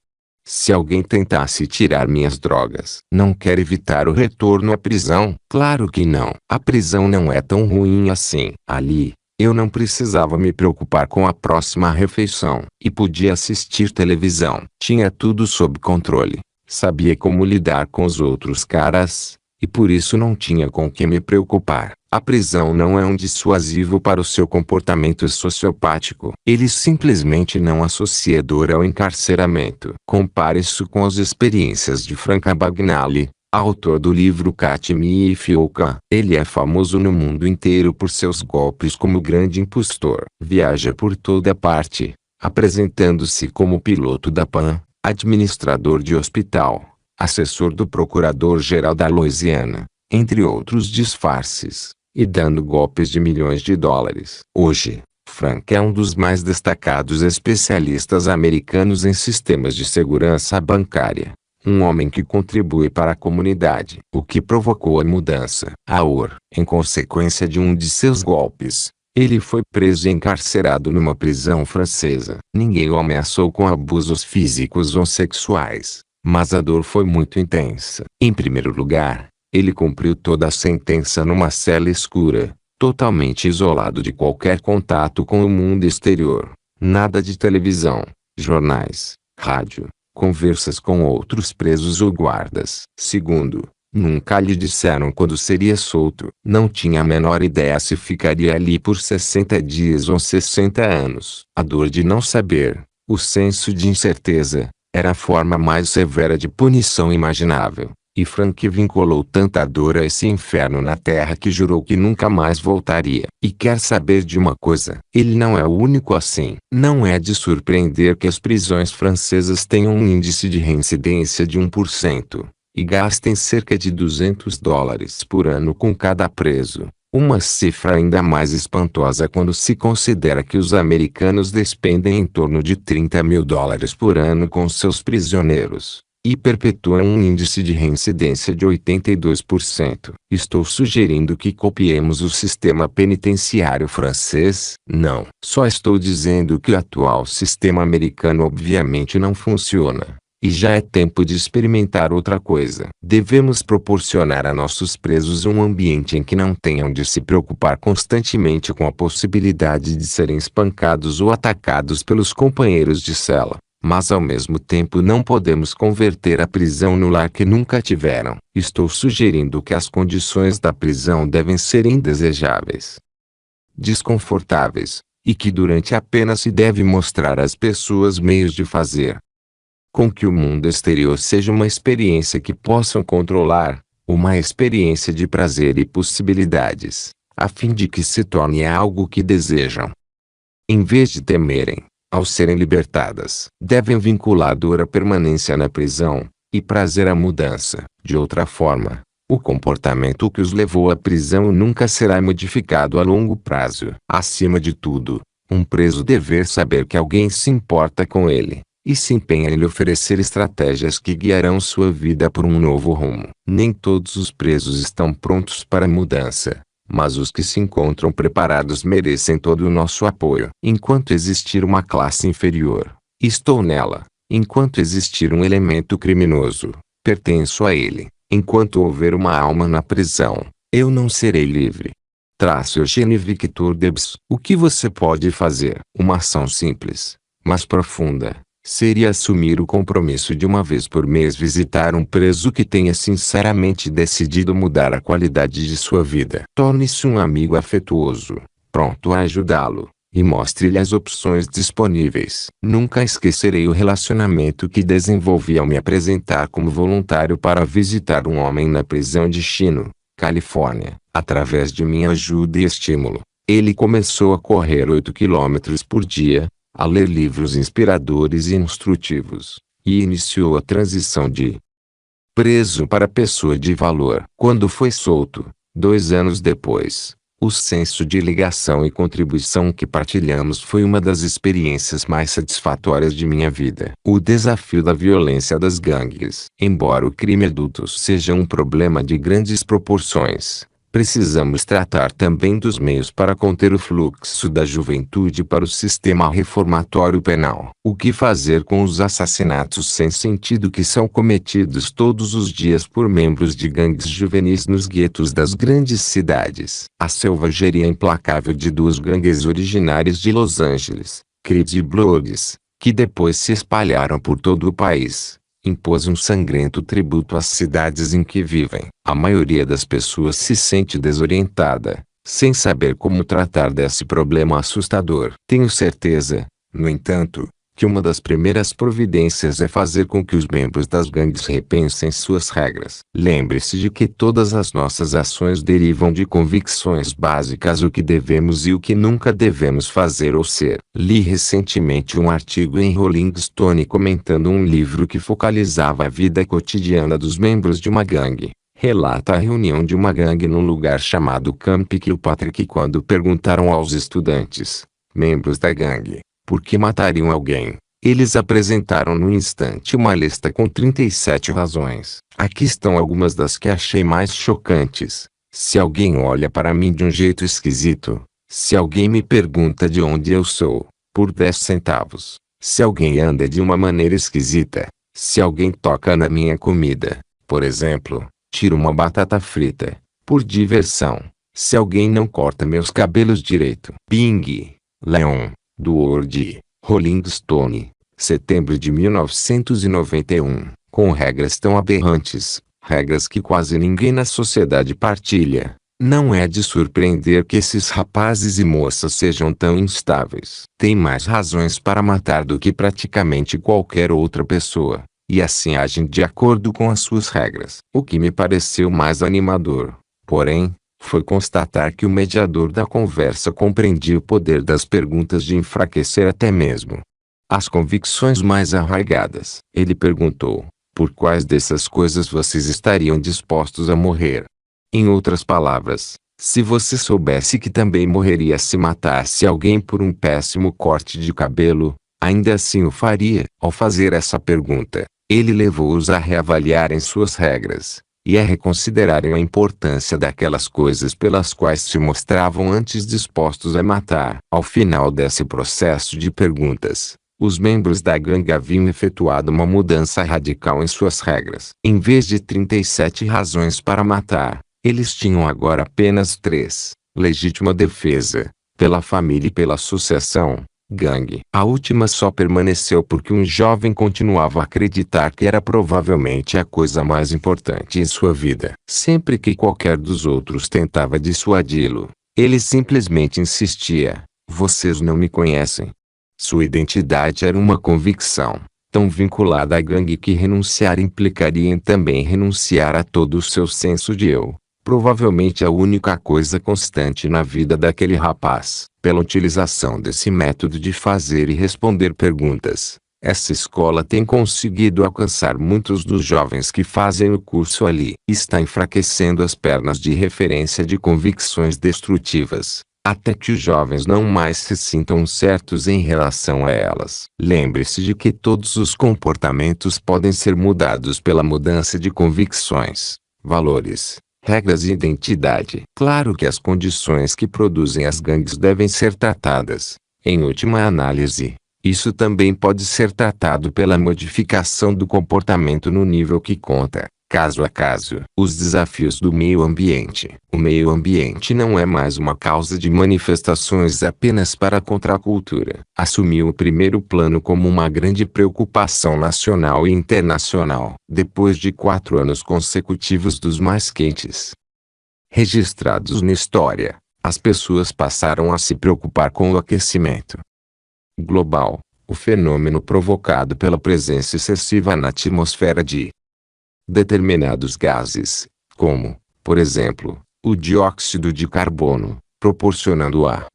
Speaker 1: se alguém tentasse tirar minhas drogas. Não quer evitar o retorno à prisão? Claro que não. A prisão não é tão ruim assim. Ali, eu não precisava me preocupar com a próxima refeição. E podia assistir televisão. Tinha tudo sob controle. Sabia como lidar com os outros caras, e por isso não tinha com que me preocupar. A prisão não é um dissuasivo para o seu comportamento sociopático. Ele simplesmente não associa dor ao encarceramento. Compare isso com as experiências de Frank Abagnale, autor do livro Catch Me If You Can. Ele é famoso no mundo inteiro por seus golpes como grande impostor. Viaja por toda parte, apresentando-se como piloto da Pan, administrador de hospital, assessor do procurador-geral da Louisiana, entre outros disfarces, e dando golpes de milhões de dólares. Hoje, Frank é um dos mais destacados especialistas americanos em sistemas de segurança bancária. Um homem que contribui para a comunidade. O que provocou a mudança? Em consequência de um de seus golpes, ele foi preso e encarcerado numa prisão francesa. Ninguém o ameaçou com abusos físicos ou sexuais, mas a dor foi muito intensa. Em primeiro lugar, ele cumpriu toda a sentença numa cela escura, totalmente isolado de qualquer contato com o mundo exterior. Nada de televisão, jornais, rádio, conversas com outros presos ou guardas. Segundo, nunca lhe disseram quando seria solto. Não tinha a menor ideia se ficaria ali por 60 dias ou 60 anos. A dor de não saber, o senso de incerteza, era a forma mais severa de punição imaginável. E Frank vinculou tanta dor a esse inferno na terra que jurou que nunca mais voltaria. E quer saber de uma coisa? Ele não é o único assim. Não é de surpreender que as prisões francesas tenham um índice de reincidência de 1%, e gastem cerca de $200 por ano com cada preso. Uma cifra ainda mais espantosa quando se considera que os americanos despendem em torno de $30 mil por ano com seus prisioneiros, e perpetuam um índice de reincidência de 82%. Estou sugerindo que copiemos o sistema penitenciário francês? Não. Só estou dizendo que o atual sistema americano obviamente não funciona. E já é tempo de experimentar outra coisa. Devemos proporcionar a nossos presos um ambiente em que não tenham de se preocupar constantemente com a possibilidade de serem espancados ou atacados pelos companheiros de cela. Mas ao mesmo tempo não podemos converter a prisão no lar que nunca tiveram. Estou sugerindo que as condições da prisão devem ser indesejáveis, desconfortáveis, e que durante a pena se deve mostrar às pessoas meios de fazer com que o mundo exterior seja uma experiência que possam controlar, uma experiência de prazer e possibilidades, a fim de que se torne algo que desejam. Em vez de temerem, ao serem libertadas, devem vincular dor à permanência na prisão, e prazer à mudança. De outra forma, o comportamento que os levou à prisão nunca será modificado a longo prazo. Acima de tudo, um preso deve saber que alguém se importa com ele, e se empenha em lhe oferecer estratégias que guiarão sua vida por um novo rumo. Nem todos os presos estão prontos para a mudança, mas os que se encontram preparados merecem todo o nosso apoio. Enquanto existir uma classe inferior, estou nela. Enquanto existir um elemento criminoso, pertenço a ele. Enquanto houver uma alma na prisão, eu não serei livre. Traço Eugene Victor Debs. O que você pode fazer? Uma ação simples, mas profunda, seria assumir o compromisso de uma vez por mês visitar um preso que tenha sinceramente decidido mudar a qualidade de sua vida. Torne-se um amigo afetuoso, pronto a ajudá-lo, e mostre-lhe as opções disponíveis. Nunca esquecerei o relacionamento que desenvolvi ao me apresentar como voluntário para visitar um homem na prisão de Chino, Califórnia. Através de minha ajuda e estímulo, ele começou a correr 8 quilômetros por dia, a ler livros inspiradores e instrutivos, e iniciou a transição de preso para pessoa de valor. Quando foi solto, 2 anos depois, o senso de ligação e contribuição que partilhamos foi uma das experiências mais satisfatórias de minha vida. O desafio da violência das gangues. Embora o crime adulto seja um problema de grandes proporções, precisamos tratar também dos meios para conter o fluxo da juventude para o sistema reformatório penal. O que fazer com os assassinatos sem sentido que são cometidos todos os dias por membros de gangues juvenis nos guetos das grandes cidades? A selvageria implacável de 2 gangues originárias de Los Angeles, Crips e Bloods, que depois se espalharam por todo o país, impôs um sangrento tributo às cidades em que vivem. A maioria das pessoas se sente desorientada, sem saber como tratar desse problema assustador. Tenho certeza, no entanto, que uma das primeiras providências é fazer com que os membros das gangues repensem suas regras. Lembre-se de que todas as nossas ações derivam de convicções básicas: o que devemos e o que nunca devemos fazer ou ser. Li recentemente um artigo em Rolling Stone comentando um livro que focalizava a vida cotidiana dos membros de uma gangue. Relata a reunião de uma gangue num lugar chamado Camp Kilpatrick quando perguntaram aos estudantes, membros da gangue, por que matariam alguém. Eles apresentaram no instante uma lista com 37 razões. Aqui estão algumas das que achei mais chocantes. Se alguém olha para mim de um jeito esquisito. Se alguém me pergunta de onde eu sou, por 10 centavos. Se alguém anda de uma maneira esquisita. Se alguém toca na minha comida, por exemplo, tira uma batata frita, por diversão. Se alguém não corta meus cabelos direito. Bing, Leon, do Word, Rolling Stone, setembro de 1991, com regras tão aberrantes, regras que quase ninguém na sociedade partilha. Não é de surpreender que esses rapazes e moças sejam tão instáveis. Tem mais razões para matar do que praticamente qualquer outra pessoa, e assim agem de acordo com as suas regras. O que me pareceu mais animador, porém, foi constatar que o mediador da conversa compreendia o poder das perguntas de enfraquecer até mesmo as convicções mais arraigadas. Ele perguntou, por quais dessas coisas vocês estariam dispostos a morrer? Em outras palavras, se você soubesse que também morreria se matasse alguém por um péssimo corte de cabelo, ainda assim o faria? Ao fazer essa pergunta, ele levou-os a reavaliarem suas regras e a reconsiderarem a importância daquelas coisas pelas quais se mostravam antes dispostos a matar. Ao final desse processo de perguntas, os membros da gangue haviam efetuado uma mudança radical em suas regras. Em vez de 37 razões para matar, eles tinham agora apenas 3: legítima defesa, pela família e pela associação, gangue. A última só permaneceu porque um jovem continuava a acreditar que era provavelmente a coisa mais importante em sua vida. Sempre que qualquer dos outros tentava dissuadi-lo, ele simplesmente insistia: vocês não me conhecem. Sua identidade era uma convicção, tão vinculada à gangue que renunciar implicaria em também renunciar a todo o seu senso de eu. Provavelmente a única coisa constante na vida daquele rapaz. Pela utilização desse método de fazer e responder perguntas, essa escola tem conseguido alcançar muitos dos jovens que fazem o curso ali. Está enfraquecendo as pernas de referência de convicções destrutivas, até que os jovens não mais se sintam certos em relação a elas. Lembre-se de que todos os comportamentos podem ser mudados pela mudança de convicções, valores, regras e identidade. Claro que as condições que produzem as gangues devem ser tratadas. Em última análise, isso também pode ser tratado pela modificação do comportamento no nível que conta, caso a caso. Os desafios do meio ambiente. O meio ambiente não é mais uma causa de manifestações apenas para a contracultura. Assumiu o primeiro plano como uma grande preocupação nacional e internacional. Depois de 4 anos consecutivos dos mais quentes registrados na história, as pessoas passaram a se preocupar com o aquecimento global, o fenômeno provocado pela presença excessiva na atmosfera de determinados gases, como, por exemplo, o dióxido de carbono, proporcionando a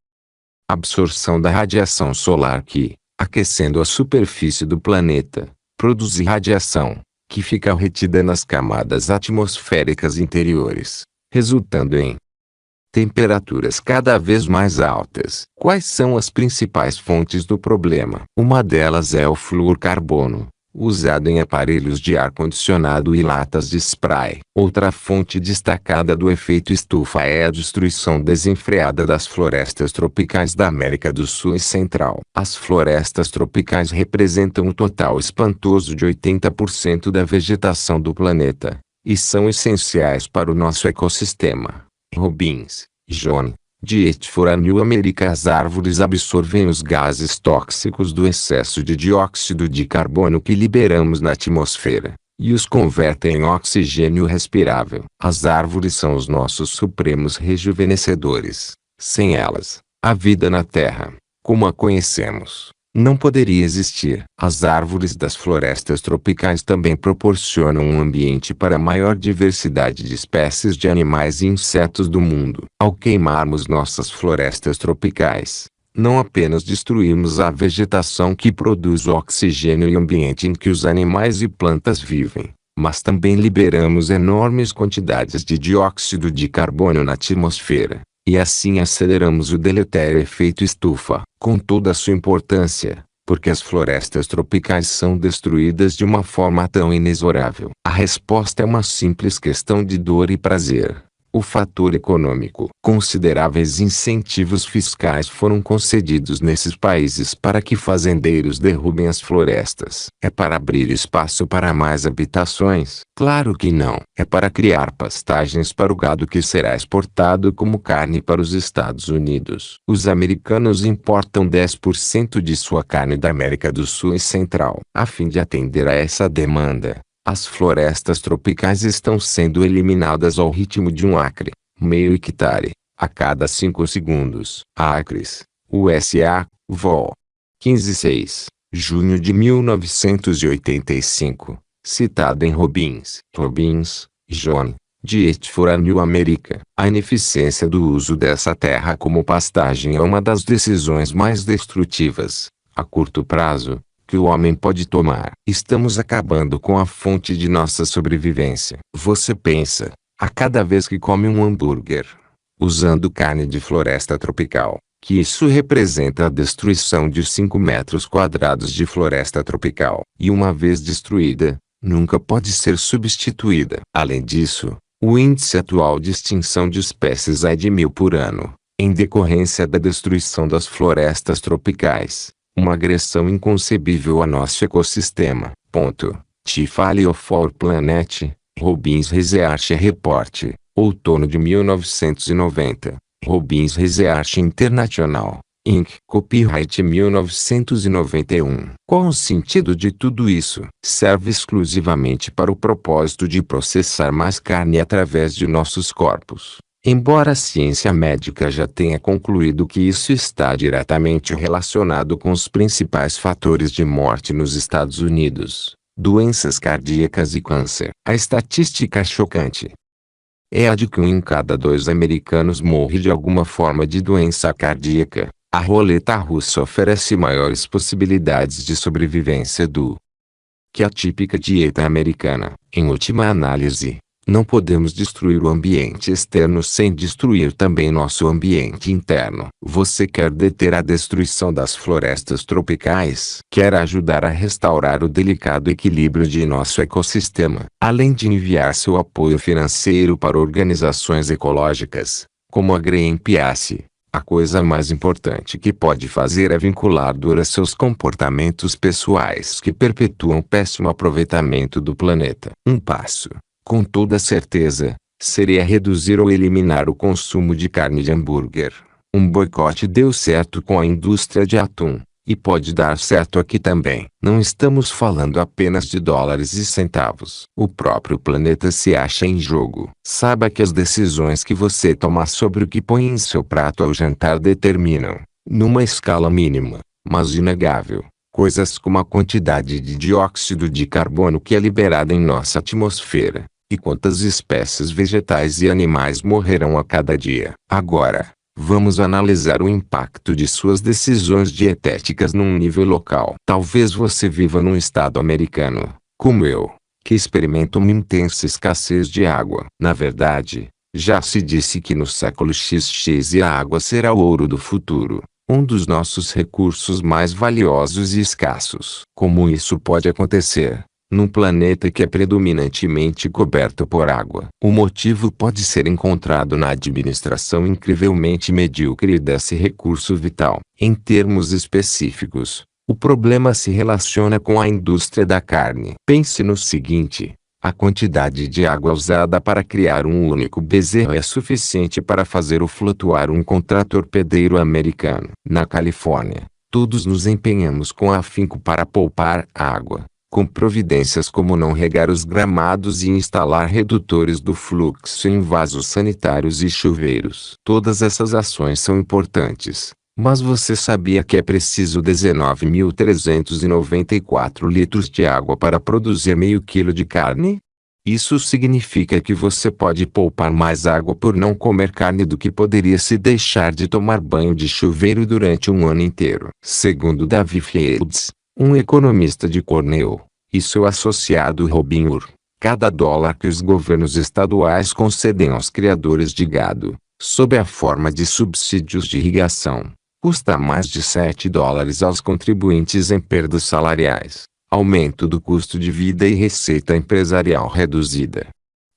Speaker 1: absorção da radiação solar que, aquecendo a superfície do planeta, produz radiação, que fica retida nas camadas atmosféricas interiores, resultando em temperaturas cada vez mais altas. Quais são as principais fontes do problema? Uma delas é o fluorcarbono, usado em aparelhos de ar-condicionado e latas de spray. Outra fonte destacada do efeito estufa é a destruição desenfreada das florestas tropicais da América do Sul e Central. As florestas tropicais representam um total espantoso de 80% da vegetação do planeta, e são essenciais para o nosso ecossistema. Robbins, John, de For New America. As árvores absorvem os gases tóxicos do excesso de dióxido de carbono que liberamos na atmosfera, e os convertem em oxigênio respirável. As árvores são os nossos supremos rejuvenescedores. Sem elas, a vida na Terra, como a conhecemos, não poderia existir. As árvores das florestas tropicais também proporcionam um ambiente para a maior diversidade de espécies de animais e insetos do mundo. Ao queimarmos nossas florestas tropicais, não apenas destruímos a vegetação que produz o oxigênio e o ambiente em que os animais e plantas vivem, mas também liberamos enormes quantidades de dióxido de carbono na atmosfera. E assim aceleramos o deletério efeito estufa, com toda a sua importância, porque as florestas tropicais são destruídas de uma forma tão inexorável. A resposta é uma simples questão de dor e prazer. O fator econômico. Consideráveis incentivos fiscais foram concedidos nesses países para que fazendeiros derrubem as florestas. É para abrir espaço para mais habitações? Claro que não. É para criar pastagens para o gado que será exportado como carne para os Estados Unidos. Os americanos importam 10% de sua carne da América do Sul e Central. A fim de atender a essa demanda, as florestas tropicais estão sendo eliminadas ao ritmo de um acre, meio hectare, a cada 5 segundos. Acres, USA, Vol. 15/6, junho de 1985, citado em Robbins. Robbins, John, de For New America. A ineficiência do uso dessa terra como pastagem é uma das decisões mais destrutivas, a curto prazo, que o homem pode tomar. Estamos acabando com a fonte de nossa sobrevivência. Você pensa, a cada vez que come um hambúrguer, usando carne de floresta tropical, que isso representa a destruição de 5 metros quadrados de floresta tropical. E uma vez destruída, nunca pode ser substituída. Além disso, o índice atual de extinção de espécies é de 1000 por ano, em decorrência da destruição das florestas tropicais. Uma agressão inconcebível a nosso ecossistema. Failure of Our Planet, Robbins Research Report, outono de 1990. Robbins Research International, Inc. Copyright 1991. Qual o sentido de tudo isso? Serve exclusivamente para o propósito de processar mais carne através de nossos corpos. Embora a ciência médica já tenha concluído que isso está diretamente relacionado com os principais fatores de morte nos Estados Unidos, doenças cardíacas e câncer, a estatística chocante é a de que 1 em cada 2 americanos morre de alguma forma de doença cardíaca. A roleta russa oferece maiores possibilidades de sobrevivência do que a típica dieta americana. Em última análise, não podemos destruir o ambiente externo sem destruir também nosso ambiente interno. Você quer deter a destruição das florestas tropicais? Quer ajudar a restaurar o delicado equilíbrio de nosso ecossistema? Além de enviar seu apoio financeiro para organizações ecológicas, como a Greenpeace, a coisa mais importante que pode fazer é vincular dor a seus comportamentos pessoais que perpetuam o péssimo aproveitamento do planeta. Um passo, com toda certeza, seria reduzir ou eliminar o consumo de carne de hambúrguer. Um boicote deu certo com a indústria de atum, E pode dar certo aqui também. Não estamos falando apenas de dólares e centavos. O próprio planeta se acha em jogo. Saiba que as decisões que você toma sobre o que põe em seu prato ao jantar determinam, numa escala mínima, mas inegável, coisas como a quantidade de dióxido de carbono que é liberada em nossa atmosfera, e quantas espécies vegetais e animais morrerão a cada dia. Agora, vamos analisar o impacto de suas decisões dietéticas num nível local. Talvez você viva num estado americano, como eu, que experimenta uma intensa escassez de água. Na verdade, já se disse que no século XX a água será o ouro do futuro, um dos nossos recursos mais valiosos e escassos. Como isso pode acontecer num planeta que é predominantemente coberto por água? O motivo pode ser encontrado na administração incrivelmente medíocre desse recurso vital. Em termos específicos, o problema se relaciona com a indústria da carne. Pense no seguinte: a quantidade de água usada para criar um único bezerro é suficiente para fazer flutuar um contratorpedeiro americano. Na Califórnia, todos nos empenhamos com afinco para poupar água, com providências como não regar os gramados e instalar redutores do fluxo em vasos sanitários e chuveiros. Todas essas ações são importantes, mas você sabia que é preciso 19.394 litros de água para produzir meio quilo de carne? Isso significa que você pode poupar mais água por não comer carne do que poderia se deixar de tomar banho de chuveiro durante um ano inteiro. Segundo David Fields, um economista de Cornell, e seu associado Robin Urr, cada dólar que os governos estaduais concedem aos criadores de gado, sob a forma de subsídios de irrigação, custa mais de $7 aos contribuintes em perdas salariais, aumento do custo de vida e receita empresarial reduzida.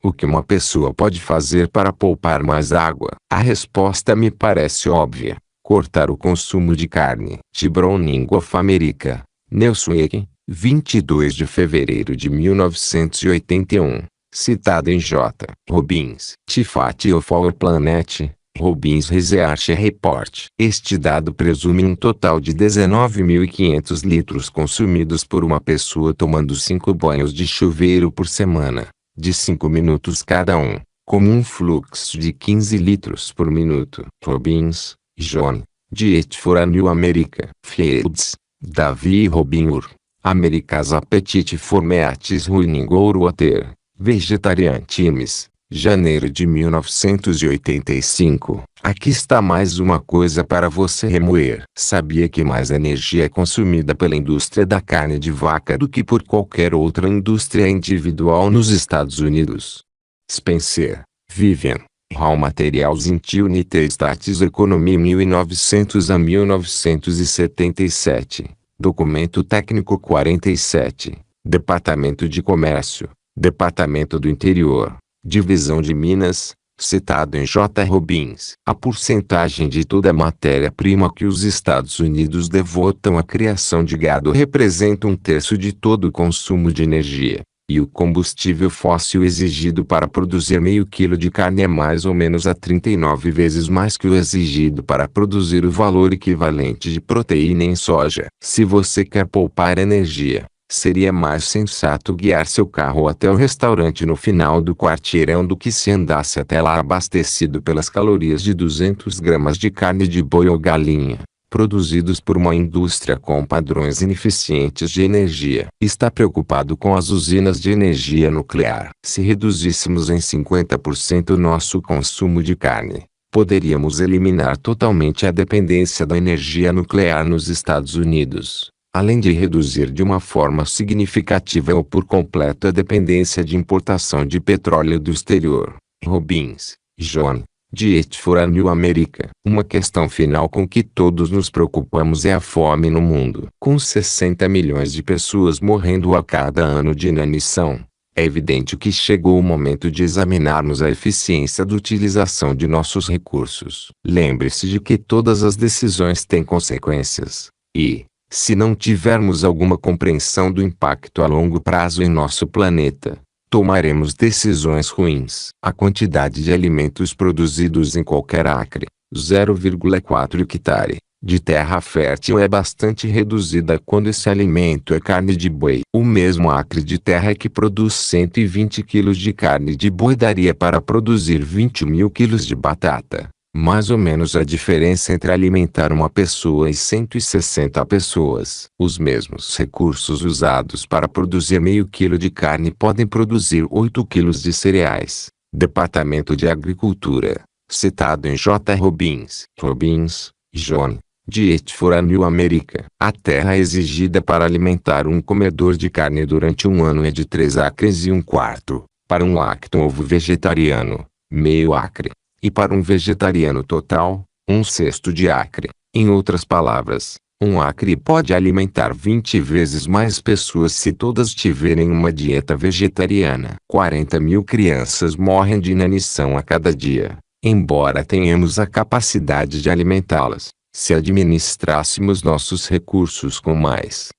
Speaker 1: O que uma pessoa pode fazer para poupar mais água? A resposta me parece óbvia: cortar o consumo de carne. The Browning of America, Newsweek, 22 de fevereiro de 1981. Citado em J. Robbins. The Fate of Our Planet, Robbins Research Report. Este dado presume um total de 19.500 litros consumidos por uma pessoa tomando 5 banhos de chuveiro por semana, de 5 minutos cada um, como um fluxo de 15 litros por minuto. Robbins, John. Diet for a New America. Fields, David e Robin Urr. America's Appetite for Meat is Ruining Our Water. Vegetarian Times, janeiro de 1985. Aqui está mais uma coisa para você remoer. Sabia que mais energia é consumida pela indústria da carne de vaca do que por qualquer outra indústria individual nos Estados Unidos? Spencer, Vivian. Raw Materials in United States Economy 1900 a 1977. Documento Técnico 47. Departamento de Comércio, Departamento do Interior, Divisão de Minas, citado em J. Robbins. A porcentagem de toda a matéria-prima que os Estados Unidos devotam à criação de gado representa 1/3 de todo o consumo de energia, e o combustível fóssil exigido para produzir meio quilo de carne é mais ou menos a 39 vezes mais que o exigido para produzir o valor equivalente de proteína em soja. Se você quer poupar energia, seria mais sensato guiar seu carro até o restaurante no final do quarteirão do que se andasse até lá abastecido pelas calorias de 200 gramas de carne de boi ou galinha, produzidos por uma indústria com padrões ineficientes de energia. Está preocupado com as usinas de energia nuclear? Se reduzíssemos em 50% o nosso consumo de carne, poderíamos eliminar totalmente a dependência da energia nuclear nos Estados Unidos, além de reduzir de uma forma significativa ou por completo a dependência de importação de petróleo do exterior. Robbins, John. Diet for a New America. Uma questão final com que todos nos preocupamos é a fome no mundo. Com 60 milhões de pessoas morrendo a cada ano de inanição, é evidente que chegou o momento de examinarmos a eficiência da utilização de nossos recursos. Lembre-se de que todas as decisões têm consequências, e, se não tivermos alguma compreensão do impacto a longo prazo em nosso planeta, tomaremos decisões ruins. A quantidade de alimentos produzidos em qualquer acre, 0,4 hectare, de terra fértil é bastante reduzida quando esse alimento é carne de boi. O mesmo acre de terra que produz 120 kg de carne de boi daria para produzir 20.000 kg de batata. Mais ou menos a diferença entre alimentar uma pessoa e 160 pessoas. Os mesmos recursos usados para produzir meio quilo de carne podem produzir 8 quilos de cereais. Departamento de Agricultura. Citado em J. Robbins. John. Diet for a New America. A terra exigida para alimentar um comedor de carne durante um ano é de 3 acres e 1/4. Para um lacto-ovo vegetariano, meio acre. E para um vegetariano total, 1/6 de acre. Em outras palavras, um acre pode alimentar 20 vezes mais pessoas se todas tiverem uma dieta vegetariana. 40.000 crianças morrem de inanição a cada dia, embora tenhamos a capacidade de alimentá-las, se administrássemos nossos recursos com mais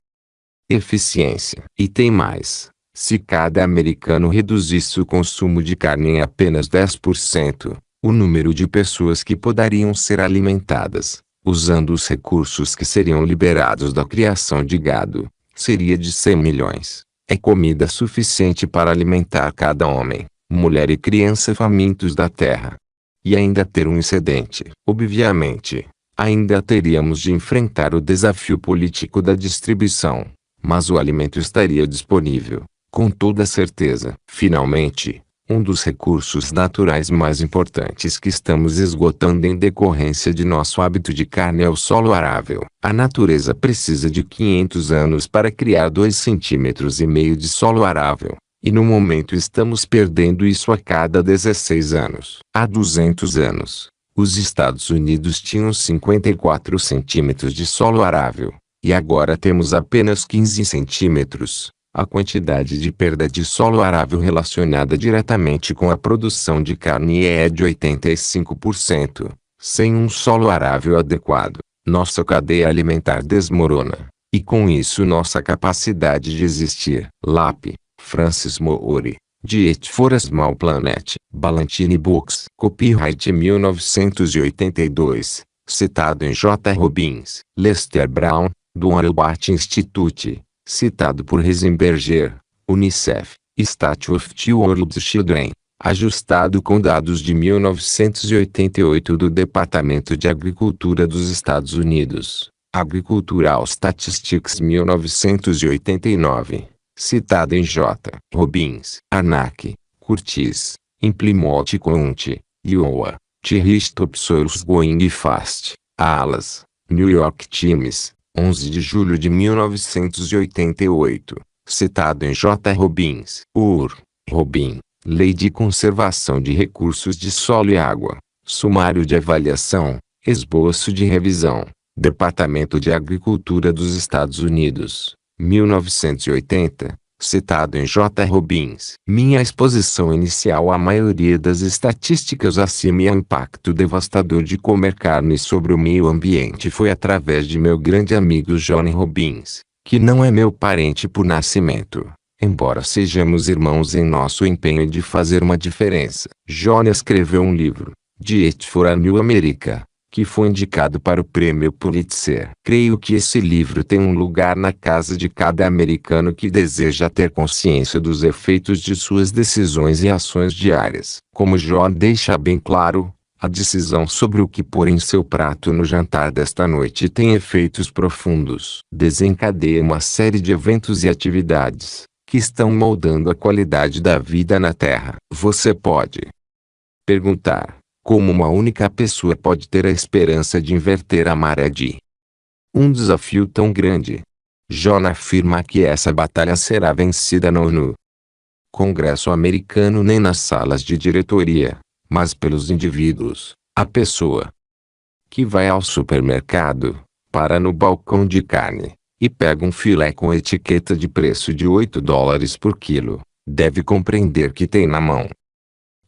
Speaker 1: eficiência. E tem mais. Se cada americano reduzisse o consumo de carne em apenas 10%, o número de pessoas que poderiam ser alimentadas, usando os recursos que seriam liberados da criação de gado, seria de 100 milhões. É comida suficiente para alimentar cada homem, mulher e criança famintos da terra. E ainda ter um excedente. Obviamente, ainda teríamos de enfrentar o desafio político da distribuição, mas o alimento estaria disponível, com toda certeza. Finalmente, um dos recursos naturais mais importantes que estamos esgotando em decorrência de nosso hábito de carne é o solo arável. A natureza precisa de 500 anos para criar 2,5 cm de solo arável, e no momento estamos perdendo isso a cada 16 anos. Há 200 anos, os Estados Unidos tinham 54 centímetros de solo arável, e agora temos apenas 15 centímetros. A quantidade de perda de solo arável relacionada diretamente com a produção de carne é de 85%. Sem um solo arável adequado, nossa cadeia alimentar desmorona, e com isso nossa capacidade de existir. Lap. Francis Moore. Diet for a Small Planet. Ballantine Books. Copyright 1982. Citado em J. Robbins. Lester Brown, do Albert Institute. Citado por Heisenberger. Unicef. Statue of the World's Children. Ajustado com dados de 1988 do Departamento de Agricultura dos Estados Unidos. Agricultural Statistics 1989. Citado em J. Robbins. Arnak. Curtis. In Plymouth County, Iowa. Thierry Stop Soils Going Fast. Alas. New York Times. 11 de julho de 1988. Citado em J. Robbins. Robin. Lei de Conservação de Recursos de Solo e Água. Sumário de Avaliação. Esboço de Revisão. Departamento de Agricultura dos Estados Unidos. 1980. Citado em J. Robbins. Minha exposição inicial à maioria das estatísticas acima e ao impacto devastador de comer carne sobre o meio ambiente foi através de meu grande amigo John Robbins, que não é meu parente por nascimento, embora sejamos irmãos em nosso empenho de fazer uma diferença. John escreveu um livro, Diet for a New America, que foi indicado para o Prêmio Pulitzer. Creio que esse livro tem um lugar na casa de cada americano que deseja ter consciência dos efeitos de suas decisões e ações diárias. Como John deixa bem claro, a decisão sobre o que pôr em seu prato no jantar desta noite tem efeitos profundos. Desencadeia uma série de eventos e atividades que estão moldando a qualidade da vida na Terra. Você pode perguntar: como uma única pessoa pode ter a esperança de inverter a maré de um desafio tão grande? John afirma que essa batalha será vencida não no Congresso americano nem nas salas de diretoria, mas pelos indivíduos. A pessoa que vai ao supermercado, para no balcão de carne, e pega um filé com etiqueta de preço de $8 por quilo, deve compreender que tem na mão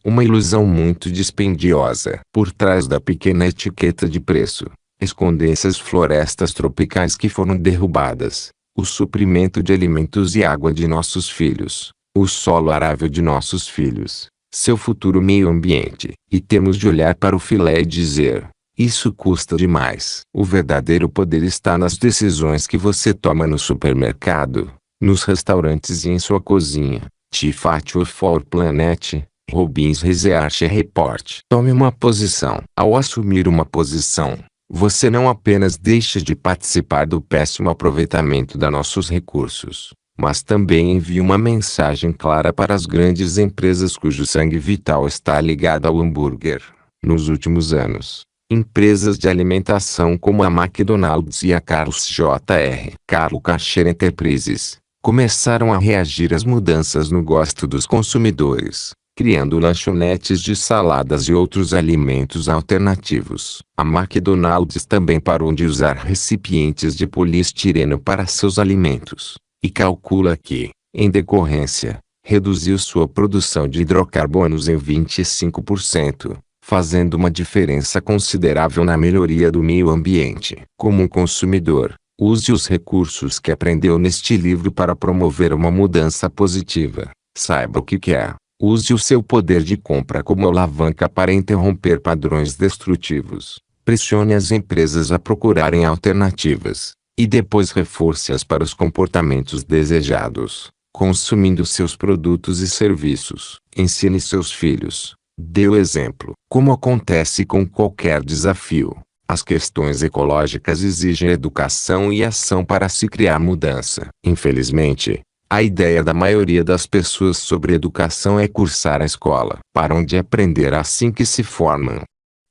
Speaker 1: uma ilusão muito dispendiosa. Por trás da pequena etiqueta de preço, escondem-se as florestas tropicais que foram derrubadas, o suprimento de alimentos e água de nossos filhos, o solo arável de nossos filhos, seu futuro meio ambiente. E temos de olhar para o filé e dizer: Isso custa demais. O verdadeiro poder está nas decisões que você toma no supermercado, nos restaurantes e em sua cozinha. T-Fat for Planet, Robbins Research Report. Tome uma posição. Ao assumir uma posição, você não apenas deixa de participar do péssimo aproveitamento dos nossos recursos, mas também envia uma mensagem clara para as grandes empresas cujo sangue vital está ligado ao hambúrguer. Nos últimos anos, empresas de alimentação como a McDonald's e a Carlos Jr. Carlo Kasher Enterprises começaram a reagir às mudanças no gosto dos consumidores, criando lanchonetes de saladas e outros alimentos alternativos. A McDonald's também parou de usar recipientes de poliestireno para seus alimentos, e calcula que, em decorrência, reduziu sua produção de hidrocarbonos em 25%, fazendo uma diferença considerável na melhoria do meio ambiente. Como um consumidor, use os recursos que aprendeu neste livro para promover uma mudança positiva. Saiba o que quer. Use o seu poder de compra como alavanca para interromper padrões destrutivos. Pressione as empresas a procurarem alternativas, e depois reforce-as para os comportamentos desejados, consumindo seus produtos e serviços. Ensine seus filhos. Dê o exemplo. Como acontece com qualquer desafio, as questões ecológicas exigem educação e ação para se criar mudança. Infelizmente, a ideia da maioria das pessoas sobre educação é cursar a escola. Param de aprender assim que se formam,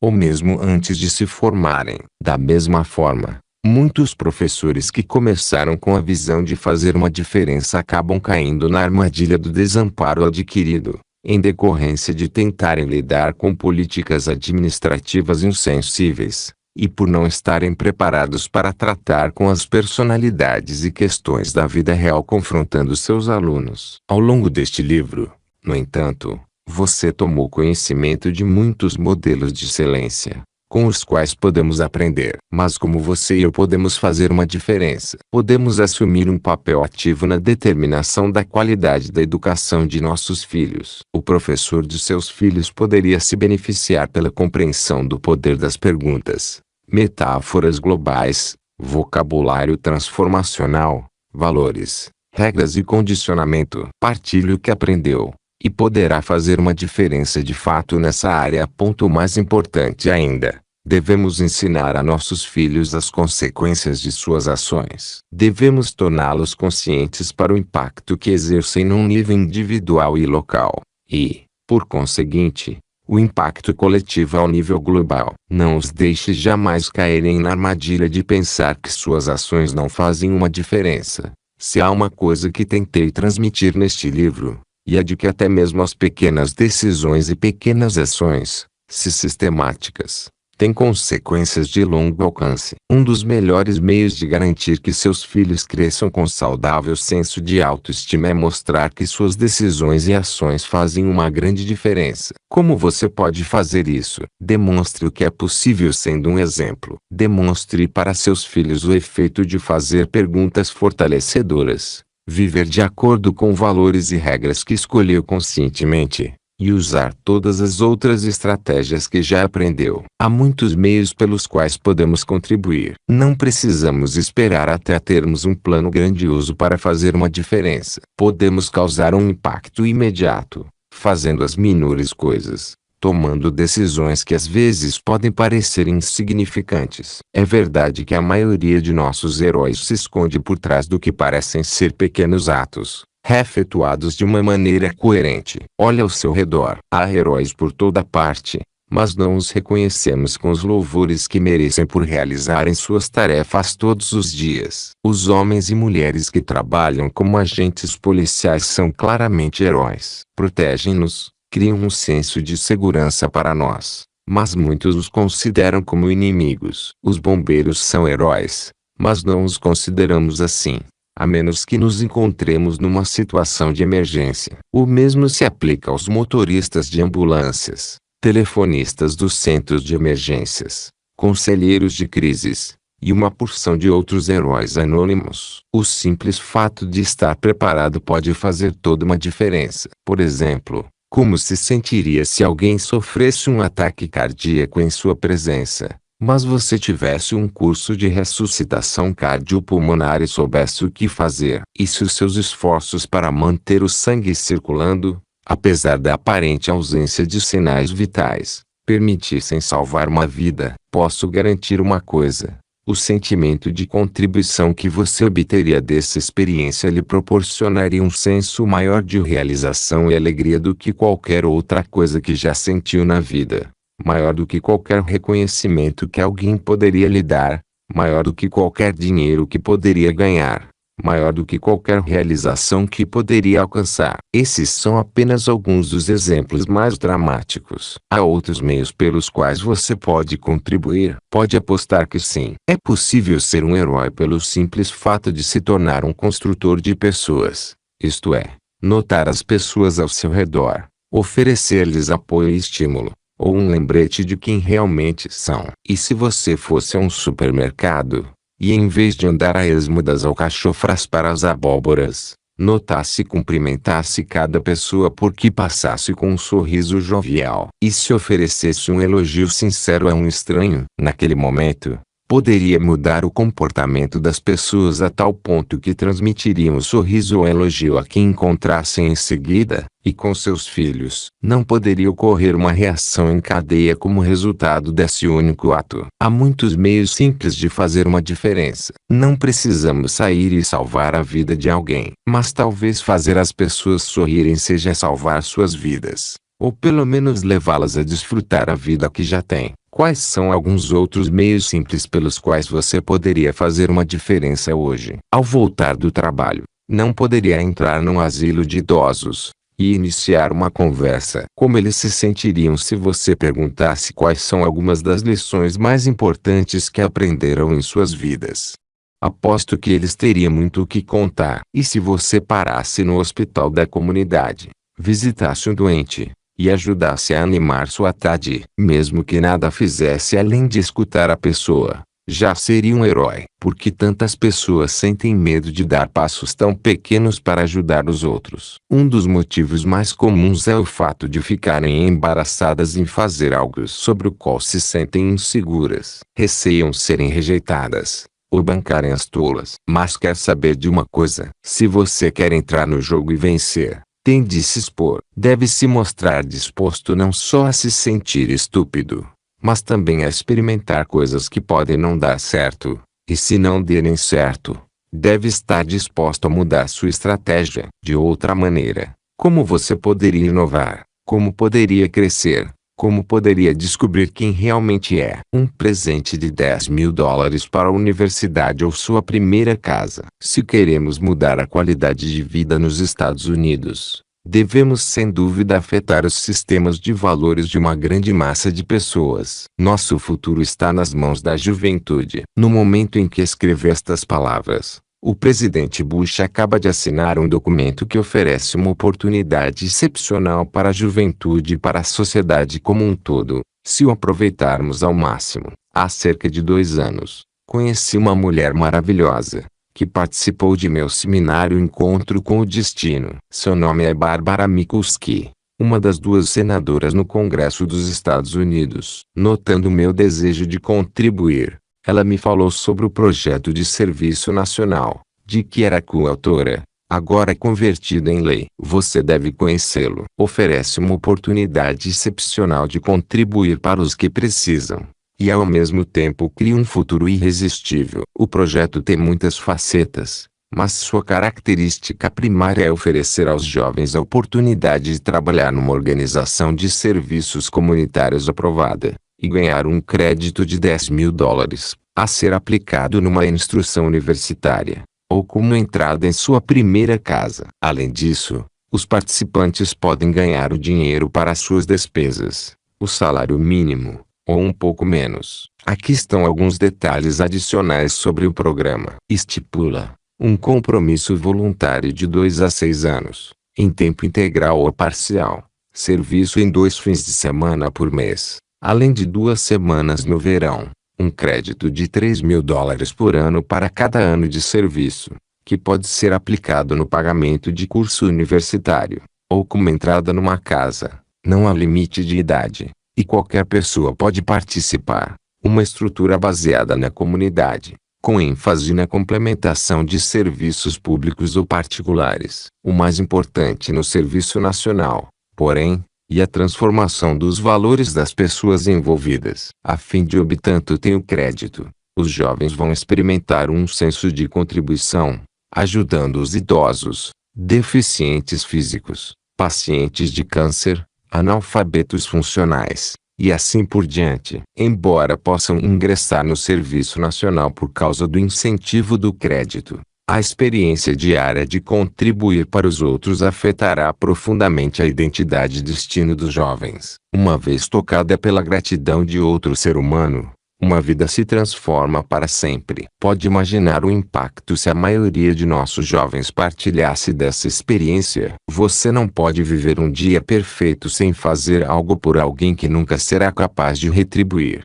Speaker 1: ou mesmo antes de se formarem. Da mesma forma, muitos professores que começaram com a visão de fazer uma diferença acabam caindo na armadilha do desamparo adquirido, em decorrência de tentarem lidar com políticas administrativas insensíveis, e por não estarem preparados para tratar com as personalidades e questões da vida real confrontando seus alunos. Ao longo deste livro, no entanto, você tomou conhecimento de muitos modelos de excelência, com os quais podemos aprender. Mas como você e eu podemos fazer uma diferença? Podemos assumir um papel ativo na determinação da qualidade da educação de nossos filhos. O professor de seus filhos poderia se beneficiar pela compreensão do poder das perguntas, metáforas globais, vocabulário transformacional, valores, regras e condicionamento. Partilhe o que aprendeu, e poderá fazer uma diferença de fato nessa área. Ponto mais importante ainda, devemos ensinar a nossos filhos as consequências de suas ações. Devemos torná-los conscientes para o impacto que exercem num nível individual e local, e, por conseguinte, o impacto coletivo ao nível global. Não os deixe jamais caírem na armadilha de pensar que suas ações não fazem uma diferença. Se há uma coisa que tentei transmitir neste livro, e é de que até mesmo as pequenas decisões e pequenas ações, se sistemáticas, têm consequências de longo alcance. Um dos melhores meios de garantir que seus filhos cresçam com saudável senso de autoestima é mostrar que suas decisões e ações fazem uma grande diferença. Como você pode fazer isso? Demonstre o que é possível sendo um exemplo. Demonstre para seus filhos o efeito de fazer perguntas fortalecedoras, viver de acordo com valores e regras que escolheu conscientemente, e usar todas as outras estratégias que já aprendeu. Há muitos meios pelos quais podemos contribuir. Não precisamos esperar até termos um plano grandioso para fazer uma diferença. Podemos causar um impacto imediato, fazendo as menores coisas, tomando decisões que às vezes podem parecer insignificantes. É verdade que a maioria de nossos heróis se esconde por trás do que parecem ser pequenos atos, efetuados de uma maneira coerente. Olhe ao seu redor. Há heróis por toda parte, mas não os reconhecemos com os louvores que merecem por realizarem suas tarefas todos os dias. Os homens e mulheres que trabalham como agentes policiais são claramente heróis. Protegem-nos, criam um senso de segurança para nós, mas muitos os consideram como inimigos. Os bombeiros são heróis, mas não os consideramos assim, a menos que nos encontremos numa situação de emergência. O mesmo se aplica aos motoristas de ambulâncias, telefonistas dos centros de emergências, conselheiros de crises, e uma porção de outros heróis anônimos. O simples fato de estar preparado pode fazer toda uma diferença. Por exemplo, como se sentiria se alguém sofresse um ataque cardíaco em sua presença? Mas você tivesse um curso de ressuscitação cardiopulmonar e soubesse o que fazer. E se os seus esforços para manter o sangue circulando, apesar da aparente ausência de sinais vitais, permitissem salvar uma vida, posso garantir uma coisa. O sentimento de contribuição que você obteria dessa experiência lhe proporcionaria um senso maior de realização e alegria do que qualquer outra coisa que já sentiu na vida. Maior do que qualquer reconhecimento que alguém poderia lhe dar, maior do que qualquer dinheiro que poderia ganhar, maior do que qualquer realização que poderia alcançar. Esses são apenas alguns dos exemplos mais dramáticos. Há outros meios pelos quais você pode contribuir. Pode apostar que sim. É possível ser um herói pelo simples fato de se tornar um construtor de pessoas. Isto é, notar as pessoas ao seu redor, oferecer-lhes apoio e estímulo, ou um lembrete de quem realmente são. E se você fosse a um supermercado, e em vez de andar a esmo das alcachofras para as abóboras, notasse e cumprimentasse cada pessoa porque passasse com um sorriso jovial, e se oferecesse um elogio sincero a um estranho, naquele momento, poderia mudar o comportamento das pessoas a tal ponto que transmitiriam o sorriso ou elogio a quem encontrassem em seguida, e com seus filhos. Não poderia ocorrer uma reação em cadeia como resultado desse único ato. Há muitos meios simples de fazer uma diferença. Não precisamos sair e salvar a vida de alguém, mas talvez fazer as pessoas sorrirem seja salvar suas vidas, ou pelo menos levá-las a desfrutar a vida que já têm. Quais são alguns outros meios simples pelos quais você poderia fazer uma diferença hoje? Ao voltar do trabalho, não poderia entrar num asilo de idosos e iniciar uma conversa. Como eles se sentiriam se você perguntasse quais são algumas das lições mais importantes que aprenderam em suas vidas? Aposto que eles teriam muito o que contar. E se você parasse no hospital da comunidade, visitasse um doente, e ajudasse a animar sua tarde, mesmo que nada fizesse além de escutar a pessoa, já seria um herói. Porque tantas pessoas sentem medo de dar passos tão pequenos para ajudar os outros. Um dos motivos mais comuns é o fato de ficarem embaraçadas em fazer algo sobre o qual se sentem inseguras. Receiam serem rejeitadas, ou bancarem as tolas. Mas quer saber de uma coisa? Se você quer entrar no jogo e vencer, tem de se expor. Deve se mostrar disposto não só a se sentir estúpido, mas também a experimentar coisas que podem não dar certo. E se não derem certo, deve estar disposto a mudar sua estratégia. De outra maneira, como você poderia inovar? Como poderia crescer? Como poderia descobrir quem realmente é? Um presente de $10.000 para a universidade ou sua primeira casa. Se queremos mudar a qualidade de vida nos Estados Unidos, devemos sem dúvida afetar os sistemas de valores de uma grande massa de pessoas. Nosso futuro está nas mãos da juventude. No momento em que escrevo estas palavras, o presidente Bush acaba de assinar um documento que oferece uma oportunidade excepcional para a juventude e para a sociedade como um todo, se o aproveitarmos ao máximo. Há cerca de 2 anos, conheci uma mulher maravilhosa, que participou de meu seminário Encontro com o Destino. Seu nome é Barbara Mikulski, uma das 2 senadoras no Congresso dos Estados Unidos. Notando meu desejo de contribuir, ela me falou sobre o projeto de serviço nacional, de que era coautora, agora convertido em lei. Você deve conhecê-lo. Oferece uma oportunidade excepcional de contribuir para os que precisam, e ao mesmo tempo cria um futuro irresistível. O projeto tem muitas facetas, mas sua característica primária é oferecer aos jovens a oportunidade de trabalhar numa organização de serviços comunitários aprovada, e ganhar um crédito de $10.000, a ser aplicado numa instrução universitária, ou como entrada em sua primeira casa. Além disso, os participantes podem ganhar o dinheiro para suas despesas, o salário mínimo, ou um pouco menos. Aqui estão alguns detalhes adicionais sobre o programa. Estipula um compromisso voluntário de 2 a 6 anos, em tempo integral ou parcial, serviço em 2 fins de semana por mês, além de 2 semanas no verão, um crédito de $3.000 por ano para cada ano de serviço, que pode ser aplicado no pagamento de curso universitário, ou como entrada numa casa. Não há limite de idade, e qualquer pessoa pode participar. Uma estrutura baseada na comunidade, com ênfase na complementação de serviços públicos ou particulares. O mais importante no serviço nacional, porém, e a transformação dos valores das pessoas envolvidas. A fim de obter o crédito, os jovens vão experimentar um senso de contribuição, ajudando os idosos, deficientes físicos, pacientes de câncer, analfabetos funcionais, e assim por diante. Embora possam ingressar no Serviço Nacional por causa do incentivo do crédito, a experiência diária de contribuir para os outros afetará profundamente a identidade e destino dos jovens. Uma vez tocada pela gratidão de outro ser humano, uma vida se transforma para sempre. Pode imaginar o impacto se a maioria de nossos jovens partilhasse dessa experiência. Você não pode viver um dia perfeito sem fazer algo por alguém que nunca será capaz de retribuir.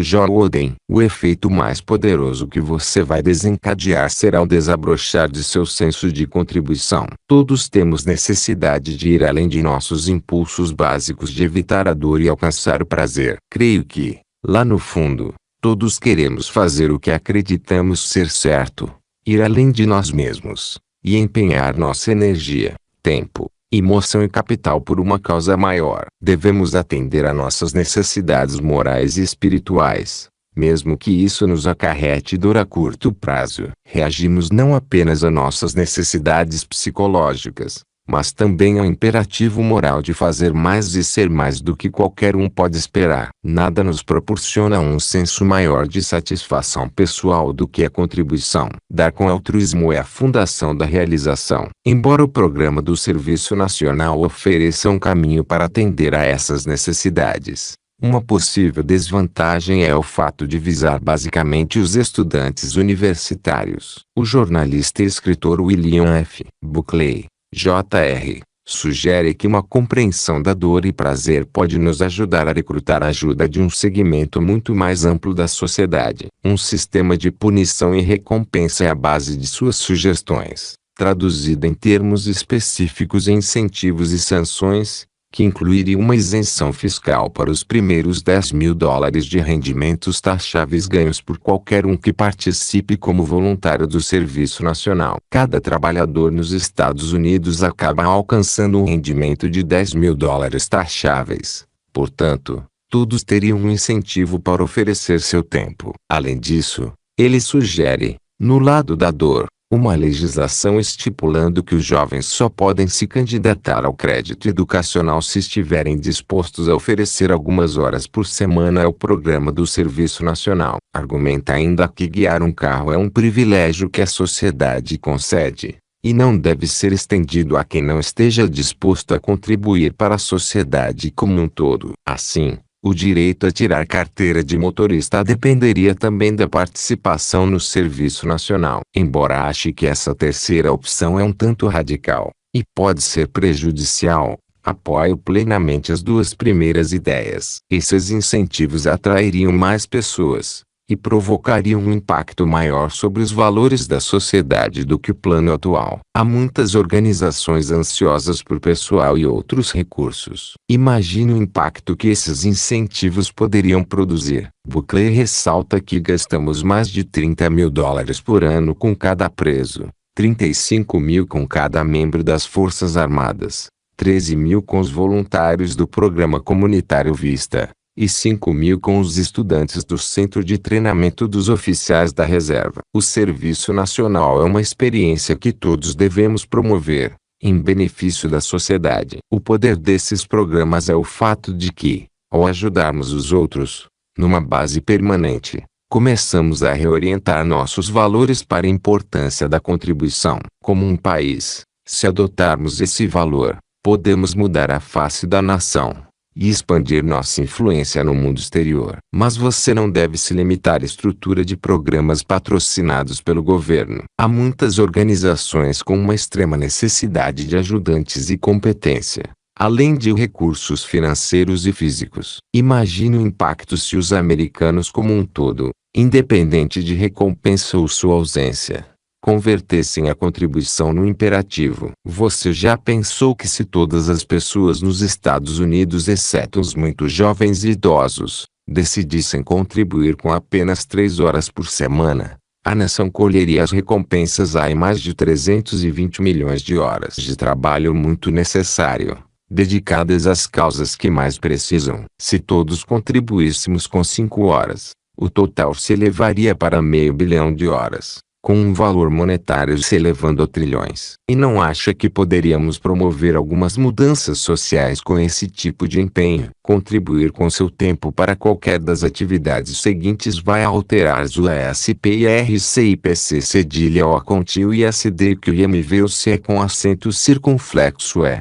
Speaker 1: John Wooden. O efeito mais poderoso que você vai desencadear será o desabrochar de seu senso de contribuição. Todos temos necessidade de ir além de nossos impulsos básicos de evitar a dor e alcançar o prazer. Creio que, lá no fundo, todos queremos fazer o que acreditamos ser certo, ir além de nós mesmos, e empenhar nossa energia, tempo, emoção e capital por uma causa maior. Devemos atender a nossas necessidades morais e espirituais, mesmo que isso nos acarrete dor a curto prazo. Reagimos não apenas a nossas necessidades psicológicas, mas também ao imperativo moral de fazer mais e ser mais do que qualquer um pode esperar. Nada nos proporciona um senso maior de satisfação pessoal do que a contribuição. Dar com altruísmo é a fundação da realização. Embora o programa do Serviço Nacional ofereça um caminho para atender a essas necessidades, uma possível desvantagem é o fato de visar basicamente os estudantes universitários. O jornalista e escritor William F. Buckley, Jr., sugere que uma compreensão da dor e prazer pode nos ajudar a recrutar a ajuda de um segmento muito mais amplo da sociedade. Um sistema de punição e recompensa é a base de suas sugestões, traduzida em termos específicos em incentivos e sanções, que incluiria uma isenção fiscal para os primeiros $10.000 de rendimentos taxáveis ganhos por qualquer um que participe como voluntário do Serviço Nacional. Cada trabalhador nos Estados Unidos acaba alcançando um rendimento de $10.000 taxáveis. Portanto, todos teriam um incentivo para oferecer seu tempo. Além disso, ele sugere, no lado da dor, uma legislação estipulando que os jovens só podem se candidatar ao crédito educacional se estiverem dispostos a oferecer algumas horas por semana ao programa do Serviço Nacional. Argumenta ainda que guiar um carro é um privilégio que a sociedade concede, e não deve ser estendido a quem não esteja disposto a contribuir para a sociedade como um todo. Assim, o direito a tirar carteira de motorista dependeria também da participação no Serviço Nacional. Embora ache que essa terceira opção é um tanto radical, e pode ser prejudicial, apoio plenamente as duas primeiras ideias. Esses incentivos atrairiam mais pessoas, e provocariam um impacto maior sobre os valores da sociedade do que o plano atual. Há muitas organizações ansiosas por pessoal e outros recursos. Imagine o impacto que esses incentivos poderiam produzir. Buckley ressalta que gastamos mais de $30.000 por ano com cada preso, 35.000 com cada membro das Forças Armadas, 13.000 com os voluntários do programa comunitário Vista, e 5.000 com os estudantes do Centro de Treinamento dos Oficiais da Reserva. O Serviço Nacional é uma experiência que todos devemos promover, em benefício da sociedade. O poder desses programas é o fato de que, ao ajudarmos os outros, numa base permanente, começamos a reorientar nossos valores para a importância da contribuição. Como um país, se adotarmos esse valor, podemos mudar a face da nação e expandir nossa influência no mundo exterior. Mas você não deve se limitar à estrutura de programas patrocinados pelo governo. Há muitas organizações com uma extrema necessidade de ajudantes e competência, além de recursos financeiros e físicos. Imagine o impacto se os americanos como um todo, independente de recompensa ou sua ausência, convertessem a contribuição no imperativo. Você já pensou que se todas as pessoas nos Estados Unidos, exceto os muito jovens e idosos, decidissem contribuir com apenas 3 horas por semana, a nação colheria as recompensas em mais de 320 milhões de horas de trabalho muito necessário, dedicadas às causas que mais precisam. Se todos contribuíssemos com 5 horas, o total se elevaria para meio bilhão de horas, com um valor monetário se elevando a trilhões. E não acha que poderíamos promover algumas mudanças sociais com esse tipo de empenho? Contribuir com seu tempo para qualquer das atividades seguintes vai alterar o SPIRCIPC cedilha O contil ISD que o IMVUC com acento circunflexo é.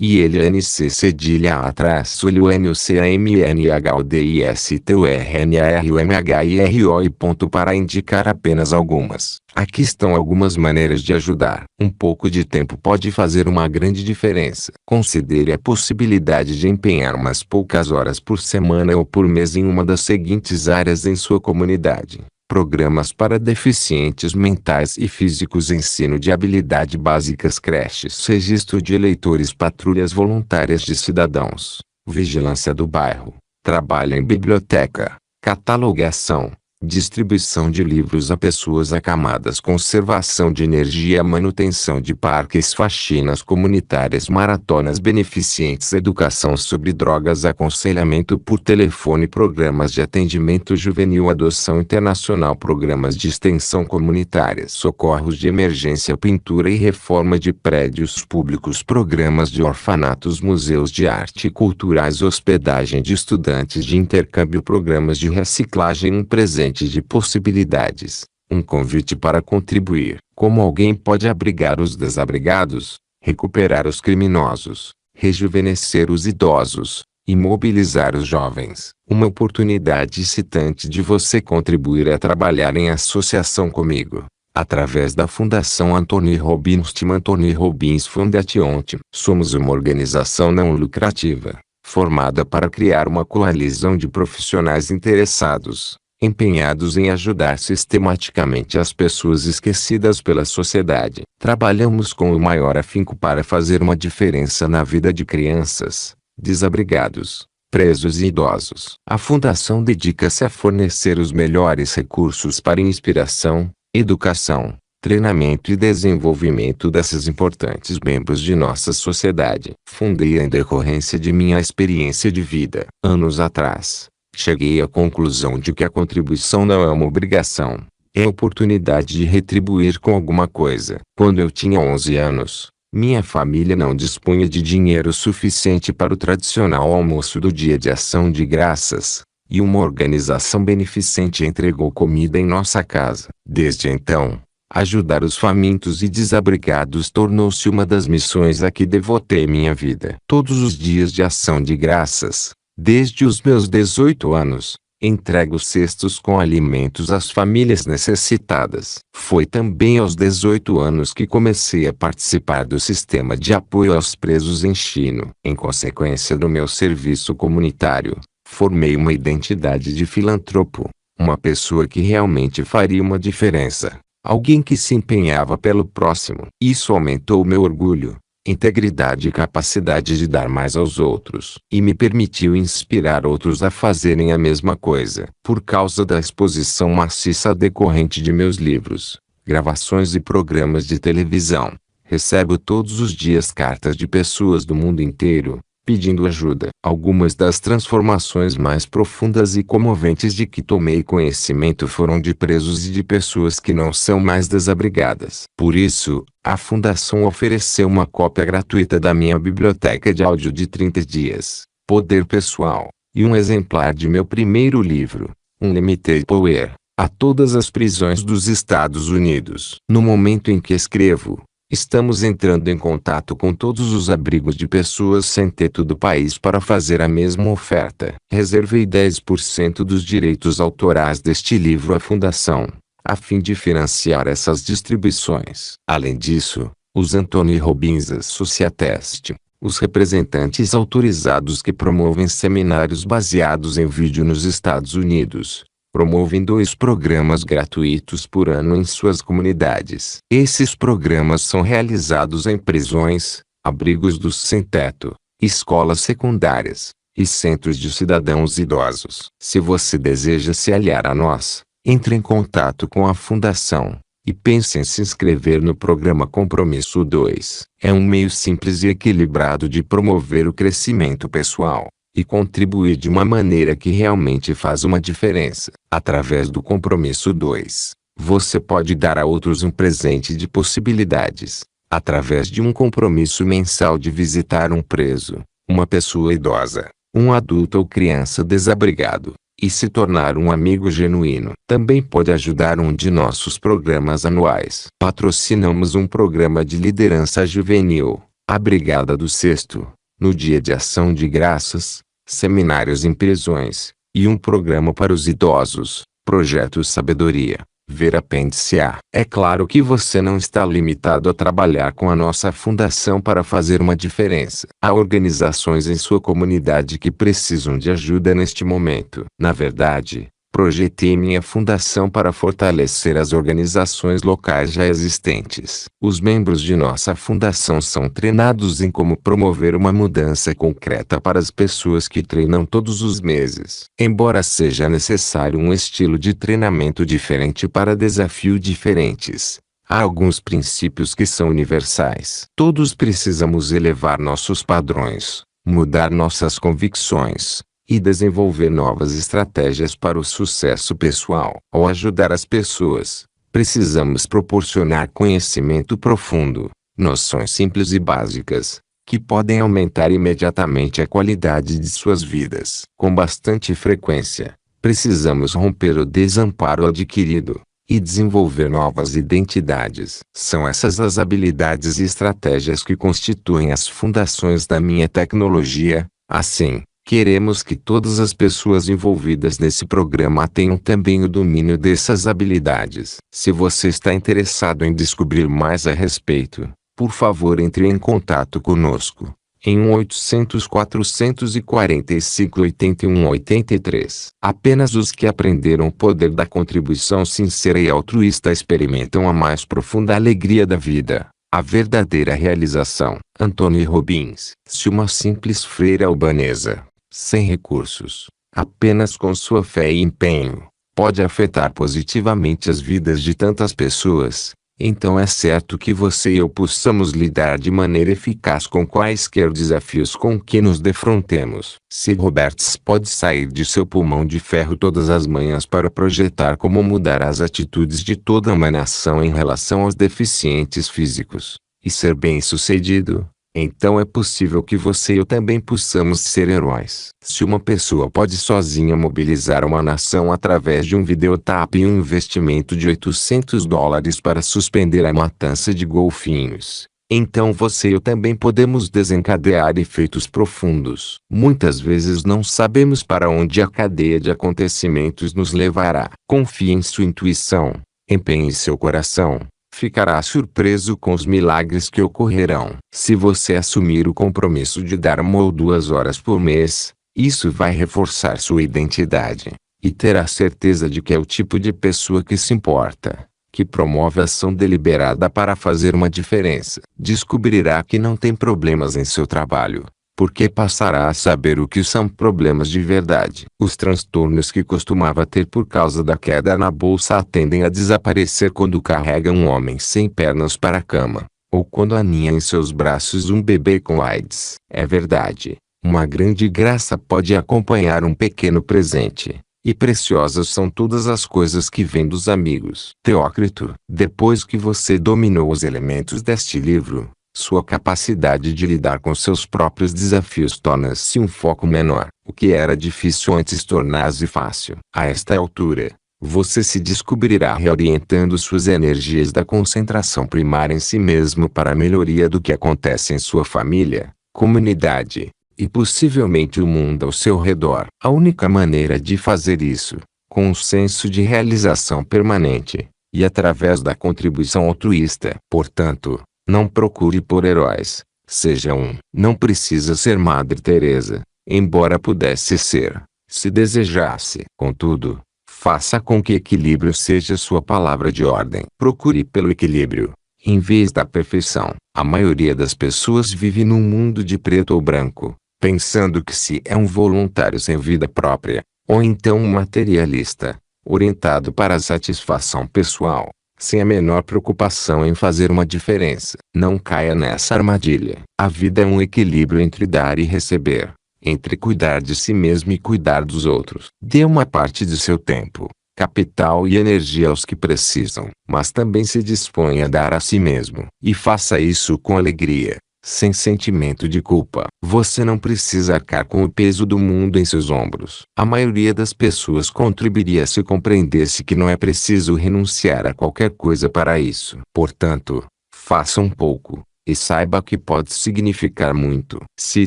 Speaker 1: E ele NC cedilha A traço LUNCAMNHODISTURNARUMHIRO e ponto para indicar apenas algumas. Aqui estão algumas maneiras de ajudar. Um pouco de tempo pode fazer uma grande diferença. Considere a possibilidade de empenhar umas poucas horas por semana ou por mês em uma das seguintes áreas em sua comunidade. Programas para deficientes mentais e físicos, ensino de habilidade básicas, creches, registro de eleitores, patrulhas voluntárias de cidadãos, vigilância do bairro, trabalho em biblioteca, catalogação, distribuição de livros a pessoas acamadas, conservação de energia, manutenção de parques, faxinas comunitárias, maratonas beneficentes, educação sobre drogas, aconselhamento por telefone, programas de atendimento juvenil, adoção internacional, programas de extensão comunitárias, socorros de emergência, pintura e reforma de prédios públicos, programas de orfanatos, museus de arte e culturais, hospedagem de estudantes de intercâmbio, programas de reciclagem, um presente de possibilidades, um convite para contribuir. Como alguém pode abrigar os desabrigados, recuperar os criminosos, rejuvenescer os idosos, e mobilizar os jovens. Uma oportunidade excitante de você contribuir é trabalhar em associação comigo, através da Fundação Anthony Robbins Team Anthony Robbins Foundation. Somos uma organização não lucrativa, formada para criar uma coalizão de profissionais interessados, empenhados em ajudar sistematicamente as pessoas esquecidas pela sociedade. Trabalhamos com o maior afinco para fazer uma diferença na vida de crianças, desabrigados, presos e idosos. A Fundação dedica-se a fornecer os melhores recursos para inspiração, educação, treinamento e desenvolvimento desses importantes membros de nossa sociedade. Fundei em decorrência de minha experiência de vida. Anos atrás, cheguei à conclusão de que a contribuição não é uma obrigação, é a oportunidade de retribuir com alguma coisa. Quando eu tinha 11 anos, minha família não dispunha de dinheiro suficiente para o tradicional almoço do Dia de Ação de Graças, e uma organização beneficente entregou comida em nossa casa. Desde então, ajudar os famintos e desabrigados tornou-se uma das missões a que devotei minha vida. Todos os dias de Ação de Graças, desde os meus 18 anos, entrego cestos com alimentos às famílias necessitadas. Foi também aos 18 anos que comecei a participar do sistema de apoio aos presos em Chino. Em consequência do meu serviço comunitário, formei uma identidade de filantropo, uma pessoa que realmente faria uma diferença, alguém que se empenhava pelo próximo. Isso aumentou meu orgulho, integridade e capacidade de dar mais aos outros, e me permitiu inspirar outros a fazerem a mesma coisa. Por causa da exposição maciça decorrente de meus livros, gravações e programas de televisão, recebo todos os dias cartas de pessoas do mundo inteiro, pedindo ajuda. Algumas das transformações mais profundas e comoventes de que tomei conhecimento foram de presos e de pessoas que não são mais desabrigadas. Por isso, a Fundação ofereceu uma cópia gratuita da minha biblioteca de áudio de 30 dias, Poder Pessoal, e um exemplar de meu primeiro livro, Unlimited Power, a todas as prisões dos Estados Unidos. No momento em que escrevo, estamos entrando em contato com todos os abrigos de pessoas sem teto do país para fazer a mesma oferta. Reservei 10% dos direitos autorais deste livro à Fundação, a fim de financiar essas distribuições. Além disso, os Anthony Robbins Associates, os representantes autorizados que promovem seminários baseados em vídeo nos Estados Unidos, promovem 2 programas gratuitos por ano em suas comunidades. Esses programas são realizados em prisões, abrigos dos sem-teto, escolas secundárias, e centros de cidadãos idosos. Se você deseja se aliar a nós, entre em contato com a Fundação e pense em se inscrever no programa Compromisso 2. É um meio simples e equilibrado de promover o crescimento pessoal e contribuir de uma maneira que realmente faz uma diferença. Através do Compromisso 2, você pode dar a outros um presente de possibilidades, através de um compromisso mensal de visitar um preso, uma pessoa idosa, um adulto ou criança desabrigado, e se tornar um amigo genuíno. Também pode ajudar um de nossos programas anuais. Patrocinamos um programa de liderança juvenil, a Brigada do Sexto, no Dia de Ação de Graças, seminários em prisões, e um programa para os idosos, Projeto Sabedoria. Ver apêndice A. É claro que você não está limitado a trabalhar com a nossa fundação para fazer uma diferença. Há organizações em sua comunidade que precisam de ajuda neste momento. Na verdade, projetei minha fundação para fortalecer as organizações locais já existentes. Os membros de nossa fundação são treinados em como promover uma mudança concreta para as pessoas que treinam todos os meses. Embora seja necessário um estilo de treinamento diferente para desafios diferentes, há alguns princípios que são universais. Todos precisamos elevar nossos padrões, mudar nossas convicções e desenvolver novas estratégias para o sucesso pessoal. Ao ajudar as pessoas, precisamos proporcionar conhecimento profundo, noções simples e básicas, que podem aumentar imediatamente a qualidade de suas vidas. Com bastante frequência, precisamos romper o desamparo adquirido e desenvolver novas identidades. São essas as habilidades e estratégias que constituem as fundações da minha tecnologia. Assim, queremos que todas as pessoas envolvidas nesse programa tenham também o domínio dessas habilidades. Se você está interessado em descobrir mais a respeito, por favor entre em contato conosco, em 1-800-445-8183. Apenas os que aprenderam o poder da contribuição sincera e altruísta experimentam a mais profunda alegria da vida. A verdadeira realização. Anthony Robbins. Se uma simples freira albanesa, sem recursos, apenas com sua fé e empenho, pode afetar positivamente as vidas de tantas pessoas, então é certo que você e eu possamos lidar de maneira eficaz com quaisquer desafios com que nos defrontemos. Se Roberts pode sair de seu pulmão de ferro todas as manhãs para projetar como mudar as atitudes de toda uma nação em relação aos deficientes físicos, e ser bem-sucedido, então é possível que você e eu também possamos ser heróis. Se uma pessoa pode sozinha mobilizar uma nação através de um videotap e um investimento de $800 para suspender a matança de golfinhos, então você e eu também podemos desencadear efeitos profundos. Muitas vezes não sabemos para onde a cadeia de acontecimentos nos levará. Confie em sua intuição, empenhe seu coração. Ficará surpreso com os milagres que ocorrerão. Se você assumir o compromisso de dar 1 ou 2 horas por mês, isso vai reforçar sua identidade, e terá certeza de que é o tipo de pessoa que se importa, que promove ação deliberada para fazer uma diferença. Descobrirá que não tem problemas em seu trabalho, porque passará a saber o que são problemas de verdade. Os transtornos que costumava ter por causa da queda na bolsa tendem a desaparecer quando carrega um homem sem pernas para a cama, ou quando aninha em seus braços um bebê com AIDS. É verdade, uma grande graça pode acompanhar um pequeno presente, e preciosas são todas as coisas que vêm dos amigos. Teócrito. Depois que você dominou os elementos deste livro, sua capacidade de lidar com seus próprios desafios torna-se um foco menor. O que era difícil antes torna-se fácil. A esta altura, você se descobrirá reorientando suas energias da concentração primária em si mesmo para a melhoria do que acontece em sua família, comunidade, e possivelmente o mundo ao seu redor. A única maneira de fazer isso, com um senso de realização permanente, e através da contribuição altruísta. Portanto, não procure por heróis, seja um. Não precisa ser Madre Teresa, embora pudesse ser, se desejasse. Contudo, faça com que equilíbrio seja sua palavra de ordem. Procure pelo equilíbrio, em vez da perfeição. A maioria das pessoas vive num mundo de preto ou branco, pensando que se é um voluntário sem vida própria, ou então um materialista, orientado para a satisfação pessoal, sem a menor preocupação em fazer uma diferença. Não caia nessa armadilha. A vida é um equilíbrio entre dar e receber, entre cuidar de si mesmo e cuidar dos outros. Dê uma parte de seu tempo, capital e energia aos que precisam, mas também se disponha a dar a si mesmo. E faça isso com alegria, sem sentimento de culpa. Você não precisa arcar com o peso do mundo em seus ombros. A maioria das pessoas contribuiria se compreendesse que não é preciso renunciar a qualquer coisa para isso. Portanto, faça um pouco, e saiba que pode significar muito. Se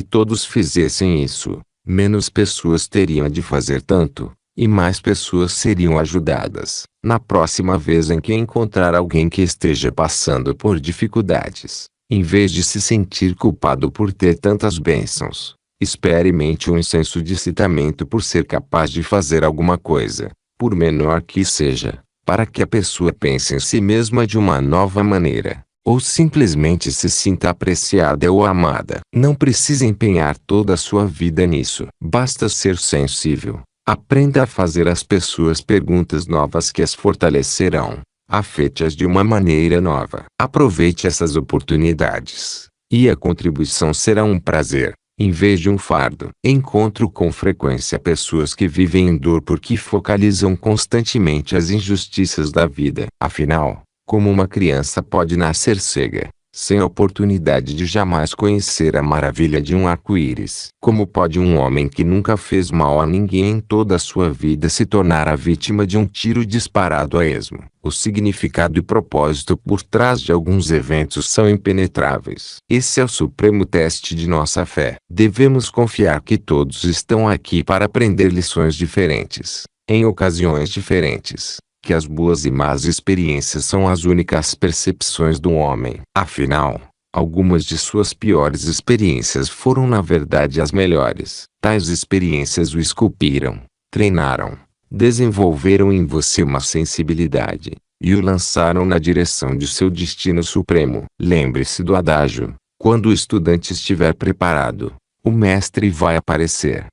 Speaker 1: todos fizessem isso, menos pessoas teriam de fazer tanto, e mais pessoas seriam ajudadas. Na próxima vez em que encontrar alguém que esteja passando por dificuldades, em vez de se sentir culpado por ter tantas bênçãos, experimente um senso de excitamento por ser capaz de fazer alguma coisa, por menor que seja, para que a pessoa pense em si mesma de uma nova maneira, ou simplesmente se sinta apreciada ou amada. Não precisa empenhar toda a sua vida nisso. Basta ser sensível. Aprenda a fazer às pessoas perguntas novas que as fortalecerão. Afete-as de uma maneira nova. Aproveite essas oportunidades, e a contribuição será um prazer, em vez de um fardo. Encontro com frequência pessoas que vivem em dor porque focalizam constantemente as injustiças da vida. Afinal, como uma criança pode nascer cega, sem a oportunidade de jamais conhecer a maravilha de um arco-íris? Como pode um homem que nunca fez mal a ninguém em toda a sua vida se tornar a vítima de um tiro disparado a esmo? O significado e propósito por trás de alguns eventos são impenetráveis. Esse é o supremo teste de nossa fé. Devemos confiar que todos estão aqui para aprender lições diferentes, em ocasiões diferentes, que as boas e más experiências são as únicas percepções do homem. Afinal, algumas de suas piores experiências foram na verdade as melhores. Tais experiências o esculpiram, treinaram, desenvolveram em você uma sensibilidade, e o lançaram na direção de seu destino supremo. Lembre-se do adágio: quando o estudante estiver preparado, o mestre vai aparecer.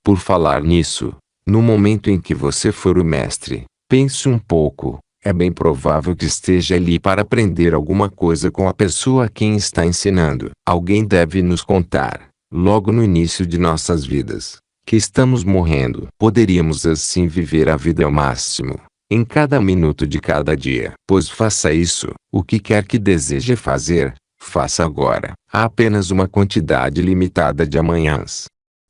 Speaker 1: Por falar nisso, no momento em que você for o mestre, pense um pouco. É bem provável que esteja ali para aprender alguma coisa com a pessoa a quem está ensinando. Alguém deve nos contar, logo no início de nossas vidas, que estamos morrendo. Poderíamos assim viver a vida ao máximo, em cada minuto de cada dia. Pois faça isso. O que quer que deseje fazer, faça agora. Há apenas uma quantidade limitada de amanhãs.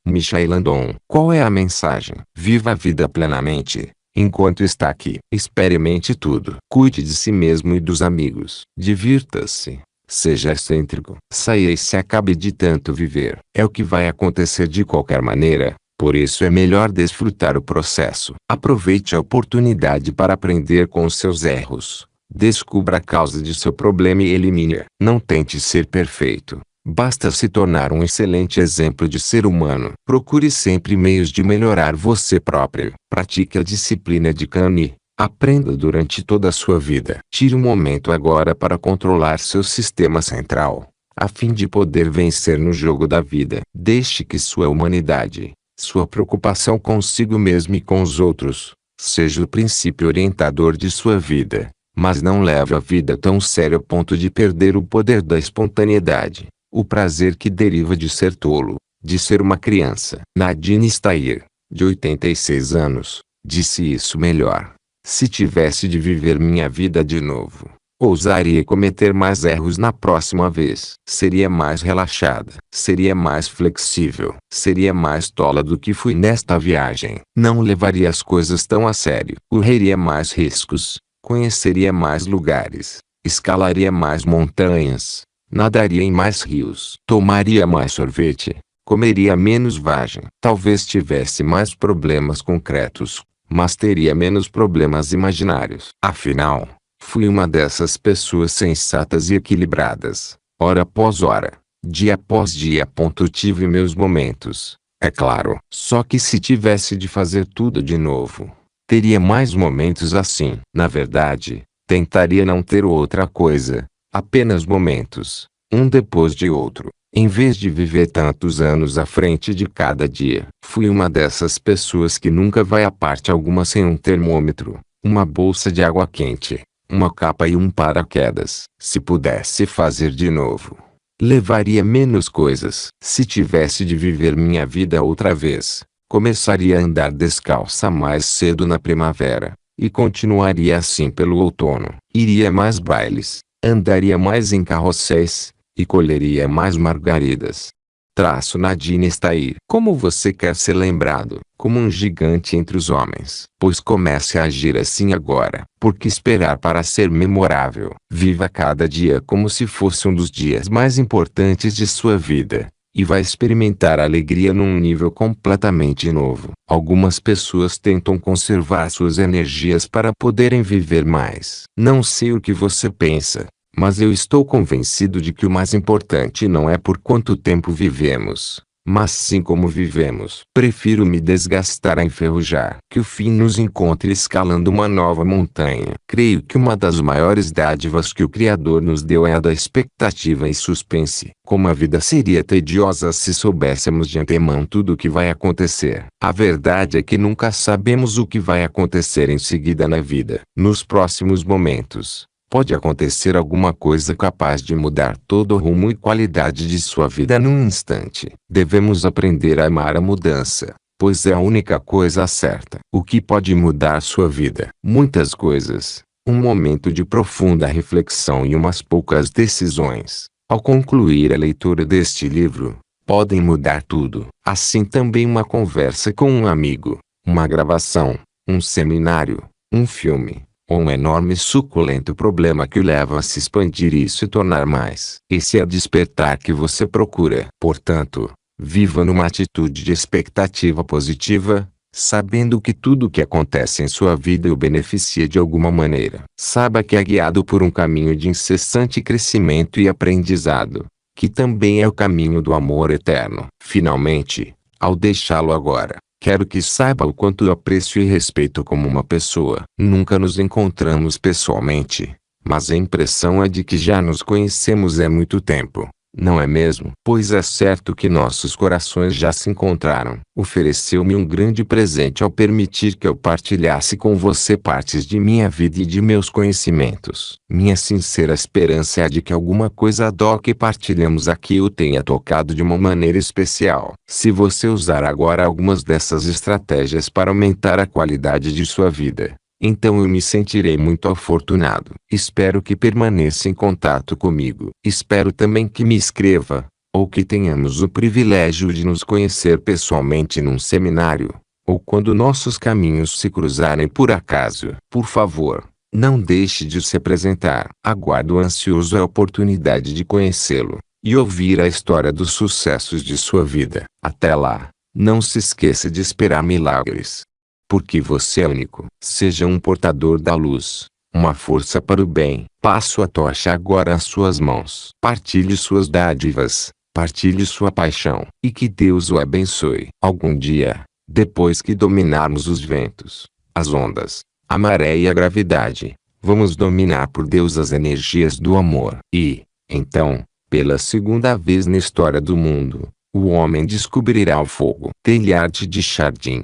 Speaker 1: Michael Landon. Qual é a mensagem? Viva a vida plenamente enquanto está aqui. Experimente tudo. Cuide de si mesmo e dos amigos. Divirta-se. Seja excêntrico. Saia e se acabe de tanto viver. É o que vai acontecer de qualquer maneira, por isso é melhor desfrutar o processo. Aproveite a oportunidade para aprender com os seus erros. Descubra a causa de seu problema e elimine-a. Não tente ser perfeito. Basta se tornar um excelente exemplo de ser humano. Procure sempre meios de melhorar você próprio. Pratique a disciplina de Kani. Aprenda durante toda a sua vida. Tire um momento agora para controlar seu sistema central, a fim de poder vencer no jogo da vida. Deixe que sua humanidade, sua preocupação consigo mesmo e com os outros, seja o princípio orientador de sua vida. Mas não leve a vida tão sério a ponto de perder o poder da espontaneidade. O prazer que deriva de ser tolo, de ser uma criança. Nadine Stair, de 86 anos, disse isso melhor: se tivesse de viver minha vida de novo, ousaria cometer mais erros na próxima vez. Seria mais relaxada, seria mais flexível, seria mais tola do que fui nesta viagem. Não levaria as coisas tão a sério. Correria mais riscos, conheceria mais lugares, escalaria mais montanhas, nadaria em mais rios, tomaria mais sorvete, comeria menos vagem. Talvez tivesse mais problemas concretos, mas teria menos problemas imaginários. Afinal, fui uma dessas pessoas sensatas e equilibradas. Hora após hora, dia após dia. Tive meus momentos, é claro. Só que se tivesse de fazer tudo de novo, teria mais momentos assim. Na verdade, tentaria não ter outra coisa. Apenas momentos, um depois de outro, Em vez de viver tantos anos à frente de cada dia, fui uma dessas pessoas que nunca vai a parte alguma sem um termômetro, uma bolsa de água quente, uma capa e um paraquedas. Se pudesse fazer de novo, levaria menos coisas. Se tivesse de viver minha vida outra vez, começaria a andar descalça mais cedo na primavera, e continuaria assim pelo outono. Iria a mais bailes, andaria mais em carrosséis, e colheria mais margaridas. Nadine está aí. Como você quer ser lembrado? Como um gigante entre os homens. Pois comece a agir assim agora. Por que esperar para ser memorável? Viva cada dia como se fosse um dos dias mais importantes de sua vida. E vai experimentar a alegria num nível completamente novo. Algumas pessoas tentam conservar suas energias para poderem viver mais. Não sei o que você pensa, mas eu estou convencido de que o mais importante não é por quanto tempo vivemos, mas sim como vivemos. Prefiro me desgastar a enferrujar. Que o fim nos encontre escalando uma nova montanha. Creio que uma das maiores dádivas que o Criador nos deu é a da expectativa e suspense. Como a vida seria tediosa se soubéssemos de antemão tudo o que vai acontecer. A verdade é que nunca sabemos o que vai acontecer em seguida na vida. Nos próximos momentos, pode acontecer alguma coisa capaz de mudar todo o rumo e qualidade de sua vida num instante. Devemos aprender a amar a mudança, pois é a única coisa certa. O que pode mudar sua vida? Muitas coisas. Um momento de profunda reflexão e umas poucas decisões. Ao concluir a leitura deste livro, podem mudar tudo. Assim também uma conversa com um amigo, uma gravação, um seminário, um filme, ou um enorme e suculento problema que o leva a se expandir e se tornar mais. Esse é o despertar que você procura. Portanto, viva numa atitude de expectativa positiva, sabendo que tudo o que acontece em sua vida o beneficia de alguma maneira. Saiba que é guiado por um caminho de incessante crescimento e aprendizado, que também é o caminho do amor eterno. Finalmente, ao deixá-lo agora, quero que saiba o quanto eu aprecio e respeito como uma pessoa. Nunca nos encontramos pessoalmente, mas a impressão é de que já nos conhecemos há muito tempo. Não é mesmo? Pois é certo que nossos corações já se encontraram. Ofereceu-me um grande presente ao permitir que eu partilhasse com você partes de minha vida e de meus conhecimentos. Minha sincera esperança é a de que alguma coisa do que partilhamos aqui o tenha tocado de uma maneira especial. Se você usar agora algumas dessas estratégias para aumentar a qualidade de sua vida, então eu me sentirei muito afortunado. Espero que permaneça em contato comigo. Espero também que me escreva, ou que tenhamos o privilégio de nos conhecer pessoalmente num seminário, ou quando nossos caminhos se cruzarem por acaso. Por favor, não deixe de se apresentar. Aguardo ansioso a oportunidade de conhecê-lo e ouvir a história dos sucessos de sua vida. Até lá, não se esqueça de esperar milagres. Porque você é único. Seja um portador da luz, uma força para o bem. Passo a tocha agora às suas mãos. Partilhe suas dádivas, partilhe sua paixão, e que Deus o abençoe. Algum dia, depois que dominarmos os ventos, as ondas, a maré e a gravidade, vamos dominar por Deus as energias do amor. E, então, pela segunda vez na história do mundo, o homem descobrirá o fogo. Teilhard de Chardin.